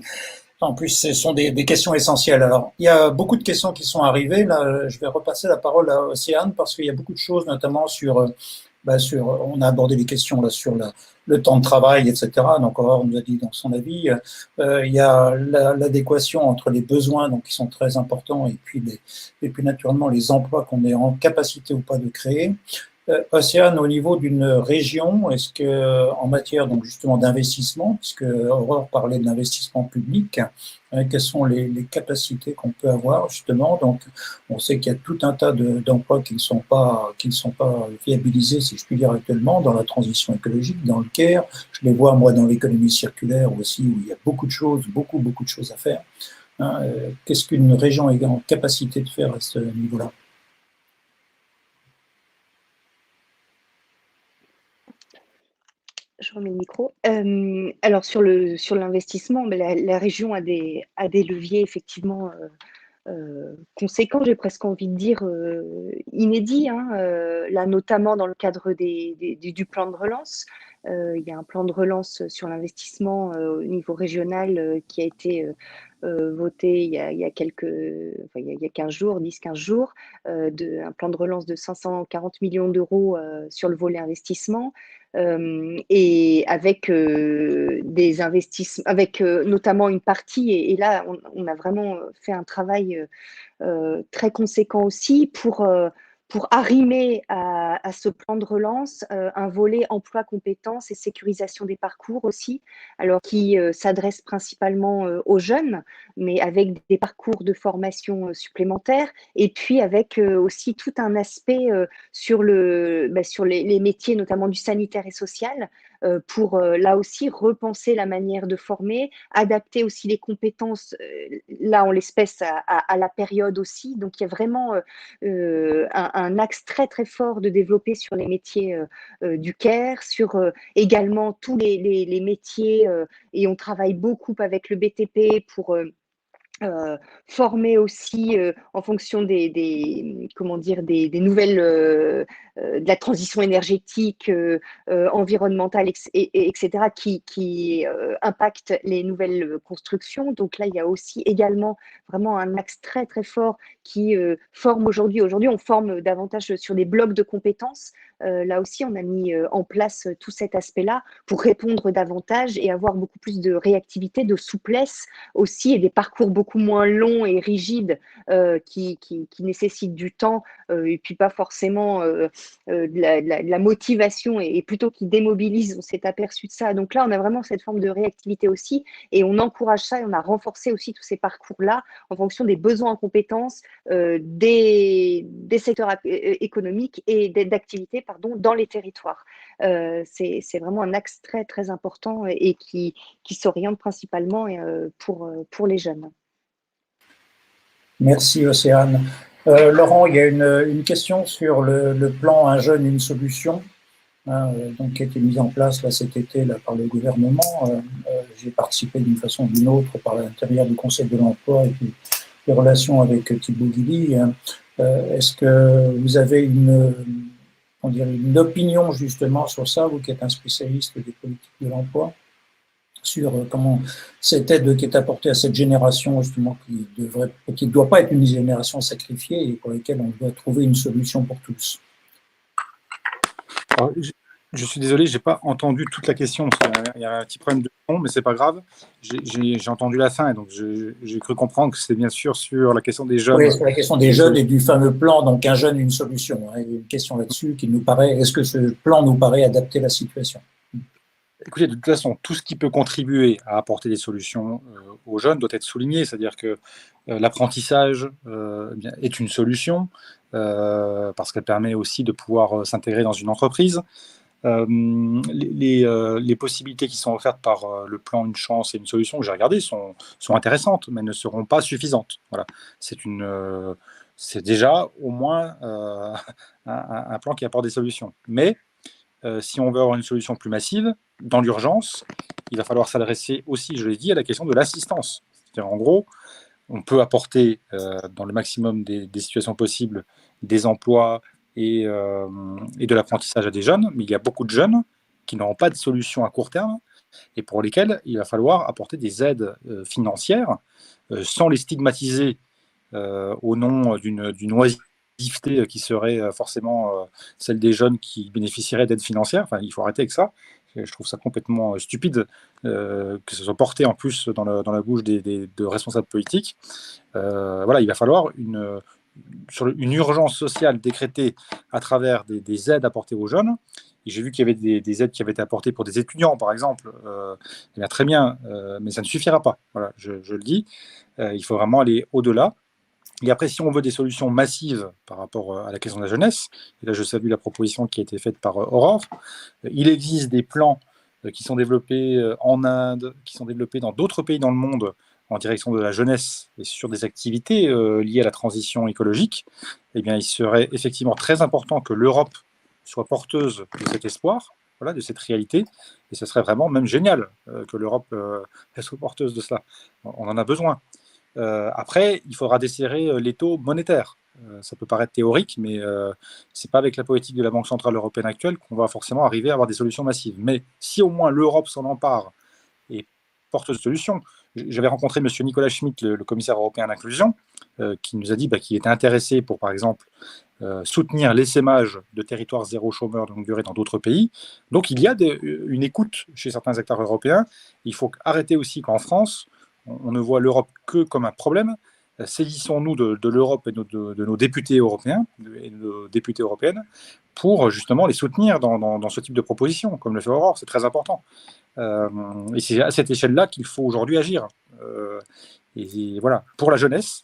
Speaker 1: en plus, ce sont des questions essentielles. Alors, il y a beaucoup de questions qui sont arrivées. Là, je vais repasser la parole à Océane parce qu'il y a beaucoup de choses, notamment on a abordé les questions là sur le temps de travail, etc. Donc, Aurore nous a dit dans son avis, il y a l'adéquation entre les besoins, donc qui sont très importants, et puis naturellement les emplois qu'on est en capacité ou pas de créer. Océane, au niveau d'une région, est-ce que, en matière donc justement d'investissement, puisque Aurore parlait d'investissement public, quelles sont les capacités qu'on peut avoir justement? Donc, on sait qu'il y a tout un tas d'emplois qui ne sont pas viabilisés, si je puis dire, actuellement dans la transition écologique, dans le CARE. Je les vois moi dans l'économie circulaire aussi, où il y a beaucoup de choses, beaucoup de choses à faire. Qu'est-ce qu'une région est en capacité de faire à ce niveau-là?
Speaker 5: Je remets le micro. Alors sur l'investissement, la région a des leviers effectivement conséquents, j'ai presque envie de dire inédits, hein, là notamment dans le cadre du plan de relance. Il y a un plan de relance sur l'investissement au niveau régional qui a été voté il y a il y a 15 jours, 10-15 jours, un plan de relance de 540 millions d'euros sur le volet investissement. Et avec des investissements, avec notamment une partie, et là on a vraiment fait un travail très conséquent aussi pour arrimer à ce plan de relance un volet emploi, compétences et sécurisation des parcours aussi, alors qui s'adresse principalement aux jeunes, mais avec des parcours de formation supplémentaires, et puis avec aussi tout un aspect sur les métiers, notamment du sanitaire et social, pour là aussi repenser la manière de former, adapter aussi les compétences, là en l'espèce à la période aussi. Donc il y a vraiment un axe très très fort de développer sur les métiers du CARE, sur également tous les métiers, et on travaille beaucoup avec le BTP pour former aussi en fonction comment dire, des nouvelles, de la transition énergétique, environnementale, etc., qui impactent les nouvelles constructions. Donc là, il y a aussi également vraiment un axe très, très fort qui forme aujourd'hui. Aujourd'hui, on forme davantage sur des blocs de compétences. Là aussi, on a mis en place tout cet aspect-là pour répondre davantage et avoir beaucoup plus de réactivité, de souplesse aussi, et des parcours beaucoup moins longs et rigides qui nécessitent du temps et puis pas forcément de la motivation, et plutôt qui démobilisent. On s'est aperçu de ça. Donc là, on a vraiment cette forme de réactivité aussi, et on encourage ça, et on a renforcé aussi tous ces parcours-là en fonction des besoins en compétences des secteurs économiques et d'activités dans les territoires. C'est vraiment un axe très, très important et qui s'oriente principalement pour les jeunes.
Speaker 1: Merci Océane. Laurent, il y a une question sur le plan Un jeune, une solution, donc, qui a été mis en place là, cet été là, par le gouvernement. J'ai participé d'une façon ou d'une autre par l'intérieur du Conseil de l'emploi et puis les relations avec Thibaut Guilly. Est-ce que vous avez une opinion justement sur ça, vous qui êtes un spécialiste des politiques de l'emploi, sur comment cette aide qui est apportée à cette génération justement qui ne doit pas être une génération sacrifiée et pour laquelle on doit trouver une solution pour tous?
Speaker 3: Alors, je suis désolé, je n'ai pas entendu toute la question, parce qu'il y a un petit problème de son, mais ce n'est pas grave. J'ai entendu la fin, et donc j'ai cru comprendre que c'était bien sûr sur la question des jeunes.
Speaker 1: Oui, sur la question des jeunes et du fameux plan, donc Un jeune, une solution. Il y a une question là-dessus qui nous paraît, est-ce que ce plan nous paraît adapter à la situation?
Speaker 3: Écoutez, de toute façon, tout ce qui peut contribuer à apporter des solutions aux jeunes doit être souligné, c'est-à-dire que l'apprentissage est une solution, parce qu'elle permet aussi de pouvoir s'intégrer dans une entreprise. Les possibilités qui sont offertes par le plan Une chance et une solution que j'ai regardé sont intéressantes, mais ne seront pas suffisantes. Voilà. C'est déjà au moins un plan qui apporte des solutions. Mais si on veut avoir une solution plus massive, dans l'urgence, il va falloir s'adresser aussi, je l'ai dit, à la question de l'assistance. C'est-à-dire, en gros, on peut apporter dans le maximum des situations possibles des emplois et de l'apprentissage à des jeunes, mais il y a beaucoup de jeunes qui n'auront pas de solution à court terme et pour lesquels il va falloir apporter des aides financières sans les stigmatiser au nom d'une oisiveté qui serait forcément celle des jeunes qui bénéficieraient d'aides financières. Enfin, il faut arrêter avec ça. Je trouve ça complètement stupide que ce soit porté en plus dans la bouche de responsables politiques. Voilà, il va falloir une urgence sociale décrétée à travers des aides apportées aux jeunes. Et j'ai vu qu'il y avait des aides qui avaient été apportées pour des étudiants, par exemple. Eh bien, très bien, mais ça ne suffira pas. Voilà, je le dis. Il faut vraiment aller au-delà. Et après, si on veut des solutions massives par rapport à la question de la jeunesse, et là je salue la proposition qui a été faite par Aurore, il existe des plans qui sont développés en Inde, qui sont développés dans d'autres pays dans le monde en direction de la jeunesse et sur des activités liées à la transition écologique. Eh bien, il serait effectivement très important que l'Europe soit porteuse de cet espoir, voilà, de cette réalité, et ce serait vraiment même génial que l'Europe soit porteuse de cela. On en a besoin. Après, il faudra desserrer les taux monétaires. Ça peut paraître théorique, mais ce n'est pas avec la politique de la Banque centrale européenne actuelle qu'on va forcément arriver à avoir des solutions massives. Mais si au moins l'Europe s'en empare et porte de solutions. J'avais rencontré M. Nicolas Schmitt, le commissaire européen à l'inclusion, qui nous a dit qu'il était intéressé pour, par exemple, soutenir l'essaimage de territoires zéro chômeur de longue durée dans d'autres pays. Donc il y a une écoute chez certains acteurs européens. Il faut arrêter aussi qu'en France, on ne voit l'Europe que comme un problème. Saisissons-nous de l'Europe et de nos députés européens et de nos députées européennes pour justement les soutenir dans ce type de propositions, comme le fait Aurore, c'est très important. Et c'est à cette échelle-là qu'il faut aujourd'hui agir. Et voilà, pour la jeunesse,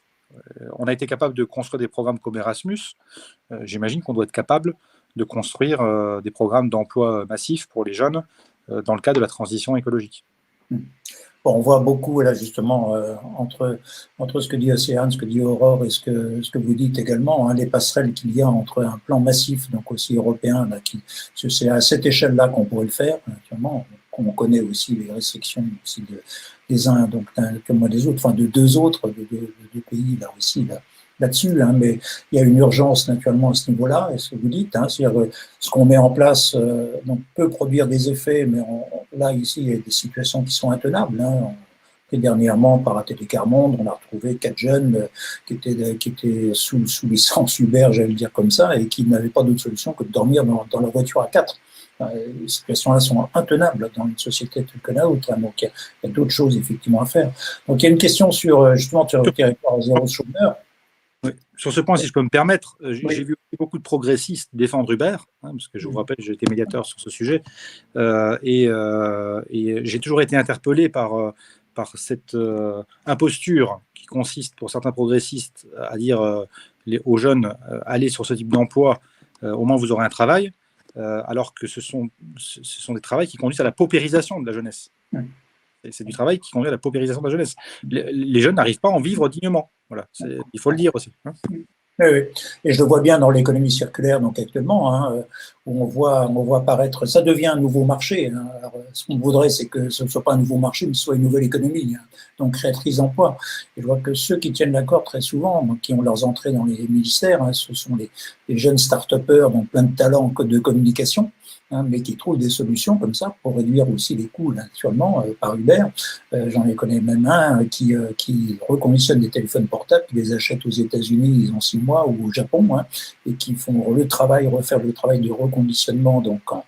Speaker 3: on a été capable de construire des programmes comme Erasmus. J'imagine qu'on doit être capable de construire des programmes d'emploi massifs pour les jeunes dans le cadre de la transition écologique.
Speaker 1: Bon, on voit beaucoup là justement entre ce que dit Océane, ce que dit Aurore et ce que vous dites également, les passerelles qu'il y a entre un plan massif, donc aussi européen, là, c'est à cette échelle-là qu'on pourrait le faire, naturellement. On connaît aussi les restrictions aussi des uns, donc comme des autres, enfin de deux autres, de deux pays là aussi là-dessus, mais il y a une urgence naturellement à ce niveau-là, et ce que vous dites, c'est-à-dire ce qu'on met en place donc peut produire des effets, mais là ici il y a des situations qui sont intenables. Et dernièrement, par la télé Carmonde, on a retrouvé 4 jeunes qui étaient sous licence Uber, j'allais le dire comme ça, et qui n'avaient pas d'autre solution que de dormir dans la voiture à 4. Les situations-là sont intenables dans une société telle que la nôtre, donc il y a d'autres choses effectivement à faire. Donc il y a une question justement sur le territoire zéro chômeur.
Speaker 3: Oui. Sur ce point, si je peux me permettre, j'ai vu beaucoup de progressistes défendre Uber, parce que je vous rappelle, j'ai été médiateur sur ce sujet, et j'ai toujours été interpellé par cette imposture qui consiste pour certains progressistes à dire aux jeunes, allez sur ce type d'emploi, au moins vous aurez un travail. Alors que ce sont des travaux qui conduisent à la paupérisation de la jeunesse. C'est du travail qui conduit à la paupérisation de la jeunesse. Les jeunes n'arrivent pas à en vivre dignement. Voilà, il faut le dire aussi.
Speaker 1: Oui. Et je le vois bien dans l'économie circulaire, donc actuellement, où on voit apparaître, ça devient un nouveau marché. Alors, ce qu'on voudrait, c'est que ce ne soit pas un nouveau marché, mais ce soit une nouvelle économie, donc créatrice d'emplois. Et je vois que ceux qui tiennent l'accord très souvent, donc, qui ont leurs entrées dans les ministères, ce sont les jeunes start-upers, donc plein de talents de communication, mais qui trouvent des solutions comme ça pour réduire aussi les coûts naturellement par Uber. J'en ai connais même un qui reconditionne des téléphones portables, qui les achète aux États-Unis en 6 mois ou au Japon, et qui font refaire le travail de reconditionnement donc en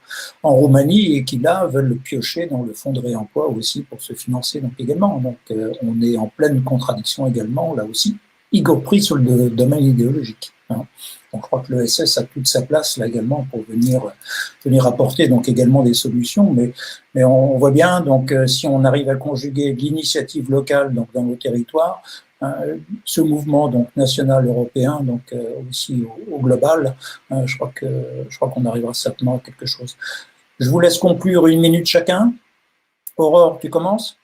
Speaker 1: Roumanie, et qui là veulent le piocher dans le fonds de réemploi aussi pour se financer donc également. Donc on est en pleine contradiction également là aussi, y compris sur le domaine idéologique. Donc, je crois que l'ESS a toute sa place là également pour venir apporter donc également des solutions, mais on voit bien donc si on arrive à conjuguer l'initiative locale donc dans nos territoires, ce mouvement donc national européen donc aussi au global, je crois qu'on arrivera certainement à quelque chose. Je vous laisse conclure 1 minute chacun. Aurore, tu commences?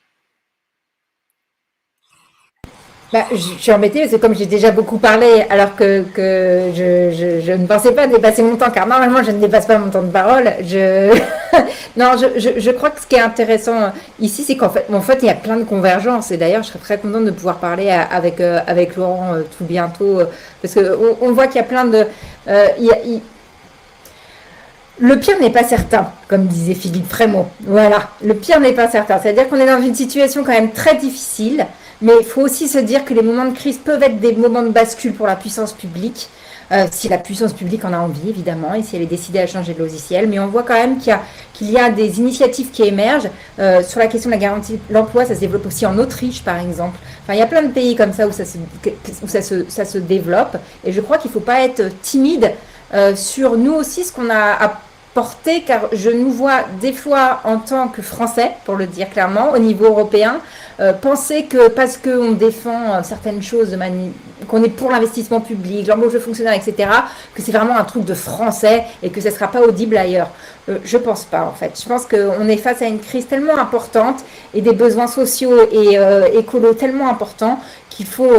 Speaker 4: Je suis embêtée parce que comme j'ai déjà beaucoup parlé, alors que je ne pensais pas dépasser mon temps, car normalement je ne dépasse pas mon temps de parole. Non, je crois que ce qui est intéressant ici, c'est qu'en fait, il y a plein de convergences. Et d'ailleurs, je serais très contente de pouvoir parler avec Laurent tout bientôt, parce qu'on voit qu'il y a plein de... Le pire n'est pas certain, comme disait Philippe Frémaux. Voilà, le pire n'est pas certain. C'est-à-dire qu'on est dans une situation quand même très difficile. Mais il faut aussi se dire que les moments de crise peuvent être des moments de bascule pour la puissance publique. si la puissance publique en a envie, évidemment, et si elle est décidée à changer de logiciel. Mais on voit quand même qu'il y a des initiatives qui émergent. Sur la question de la garantie de l'emploi, ça se développe aussi en Autriche, par exemple. Enfin, il y a plein de pays comme ça où ça se développe. Et je crois qu'il ne faut pas être timide sur nous aussi, ce qu'on a apporté, car je nous vois des fois en tant que Français, pour le dire clairement, au niveau européen, penser que parce qu'on défend certaines choses, qu'on est pour l'investissement public, l'embauche de fonctionnaires, etc., que c'est vraiment un truc de Français et que ça ne sera pas audible ailleurs. Je ne pense pas, en fait. Je pense qu'on est face à une crise tellement importante et des besoins sociaux et écolos tellement importants qu'il faut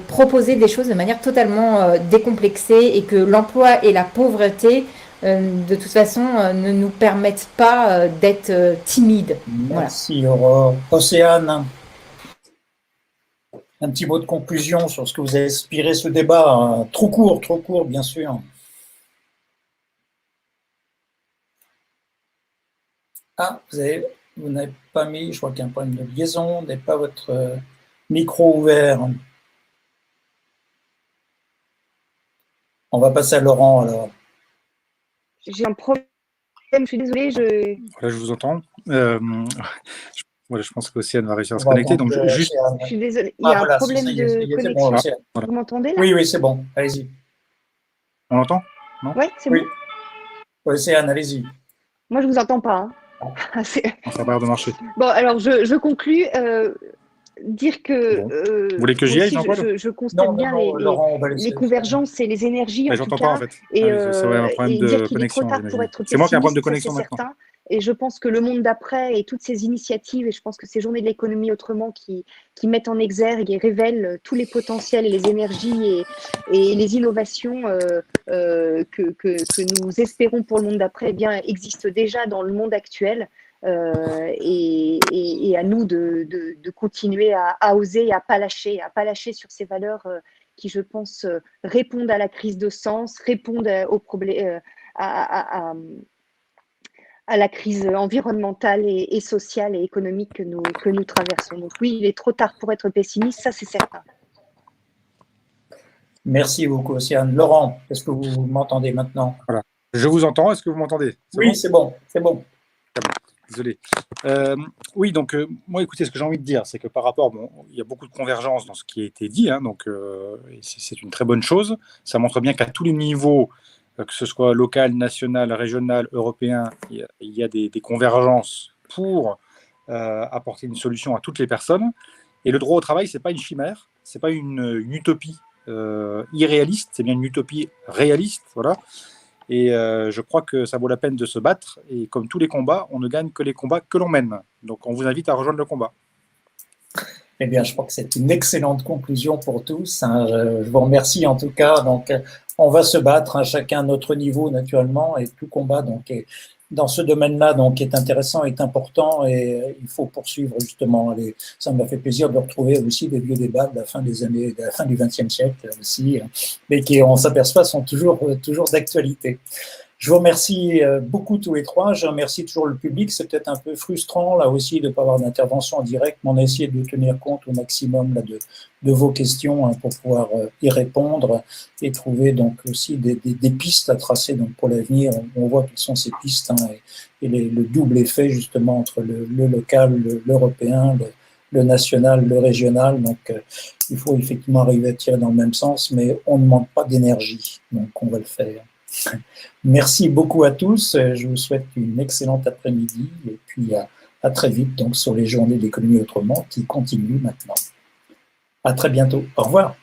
Speaker 4: proposer des choses de manière totalement décomplexée et que l'emploi et la pauvreté de toute façon, ne nous permettent pas d'être timides.
Speaker 1: Merci, Aurore. Océane, un petit mot de conclusion sur ce que vous a inspiré ce débat. Hein. Trop court, bien sûr. Ah, vous n'avez pas mis, je crois qu'il y a un problème de liaison, vous n'avez pas votre micro ouvert. On va passer à Laurent, alors.
Speaker 5: J'ai un problème, je suis désolée.
Speaker 3: Là, je vous entends. Je pense qu'Océane va réussir à se connecter. Donc,
Speaker 5: je suis désolée, il y a un problème de connexion. Bon, voilà. Vous m'entendez là?
Speaker 1: Oui, c'est bon, allez-y.
Speaker 3: On l'entend?
Speaker 5: Oui, c'est bon.
Speaker 1: Océane, allez-y.
Speaker 5: Moi, je ne vous entends pas. Hein.
Speaker 3: Ça a l'air de marcher.
Speaker 5: Bon, alors, je conclus. Dire que
Speaker 3: vous voulez que j'y aille,
Speaker 5: je constate bien les convergences et les énergies en tout cas,
Speaker 3: pas, en fait.
Speaker 5: Et
Speaker 3: dire qu'il est trop
Speaker 5: tard pour être
Speaker 3: c'est moi qui ai un problème de connexion
Speaker 5: maintenant. Certain. Et je pense que le monde d'après et toutes ces initiatives, et je pense que ces journées de l'économie autrement qui mettent en exergue et révèlent tous les potentiels et les énergies et les innovations que nous espérons pour le monde d'après, eh bien existent déjà dans le monde actuel. Et à nous de continuer à oser et à pas lâcher sur ces valeurs qui, je pense, répondent à la crise de sens, répondent aux problèmes, à la crise environnementale et sociale et économique que nous traversons. Donc oui, il est trop tard pour être pessimiste, ça c'est certain.
Speaker 1: Merci beaucoup, Océane. Laurent, est-ce que vous m'entendez maintenant?
Speaker 3: Voilà. Je vous entends, est-ce que vous m'entendez?
Speaker 1: Oui, c'est bon, c'est bon.
Speaker 3: Désolé. Oui, donc moi, écoutez, ce que j'ai envie de dire, c'est que par rapport, il y a beaucoup de convergence dans ce qui a été dit, hein, donc c'est une très bonne chose. Ça montre bien qu'à tous les niveaux, que ce soit local, national, régional, européen, il y a des convergences pour apporter une solution à toutes les personnes. Et le droit au travail, c'est pas une chimère, c'est pas une utopie irréaliste, c'est bien une utopie réaliste, voilà. Et je crois que ça vaut la peine de se battre. Et comme tous les combats, on ne gagne que les combats que l'on mène. Donc on vous invite à rejoindre le combat.
Speaker 1: Eh bien, je crois que c'est une excellente conclusion pour tous. Hein. Je vous remercie en tout cas. Donc, on va se battre, hein, chacun à notre niveau naturellement, et tout combat donc dans ce domaine-là donc est intéressant, est important, et il faut poursuivre justement. Ça m'a fait plaisir de retrouver aussi des vieux débats de la fin des années, de la fin du XXe siècle aussi, mais qui, on s'aperçoit, sont toujours d'actualité. Je vous remercie beaucoup tous les trois. Je remercie toujours le public. C'est peut-être un peu frustrant là aussi de ne pas avoir d'intervention en direct, mais on a essayé de tenir compte au maximum là, de vos questions hein, pour pouvoir y répondre et trouver donc aussi des pistes à tracer donc pour l'avenir. On voit quelles sont ces pistes hein, et le double effet justement entre le local, l'européen, le national, le régional. Donc il faut effectivement arriver à tirer dans le même sens, mais on ne manque pas d'énergie. Donc on va le faire. Merci beaucoup à tous. Je vous souhaite une excellente après-midi et puis à très vite donc sur les journées d'économie autrement qui continuent maintenant. À très bientôt. Au revoir.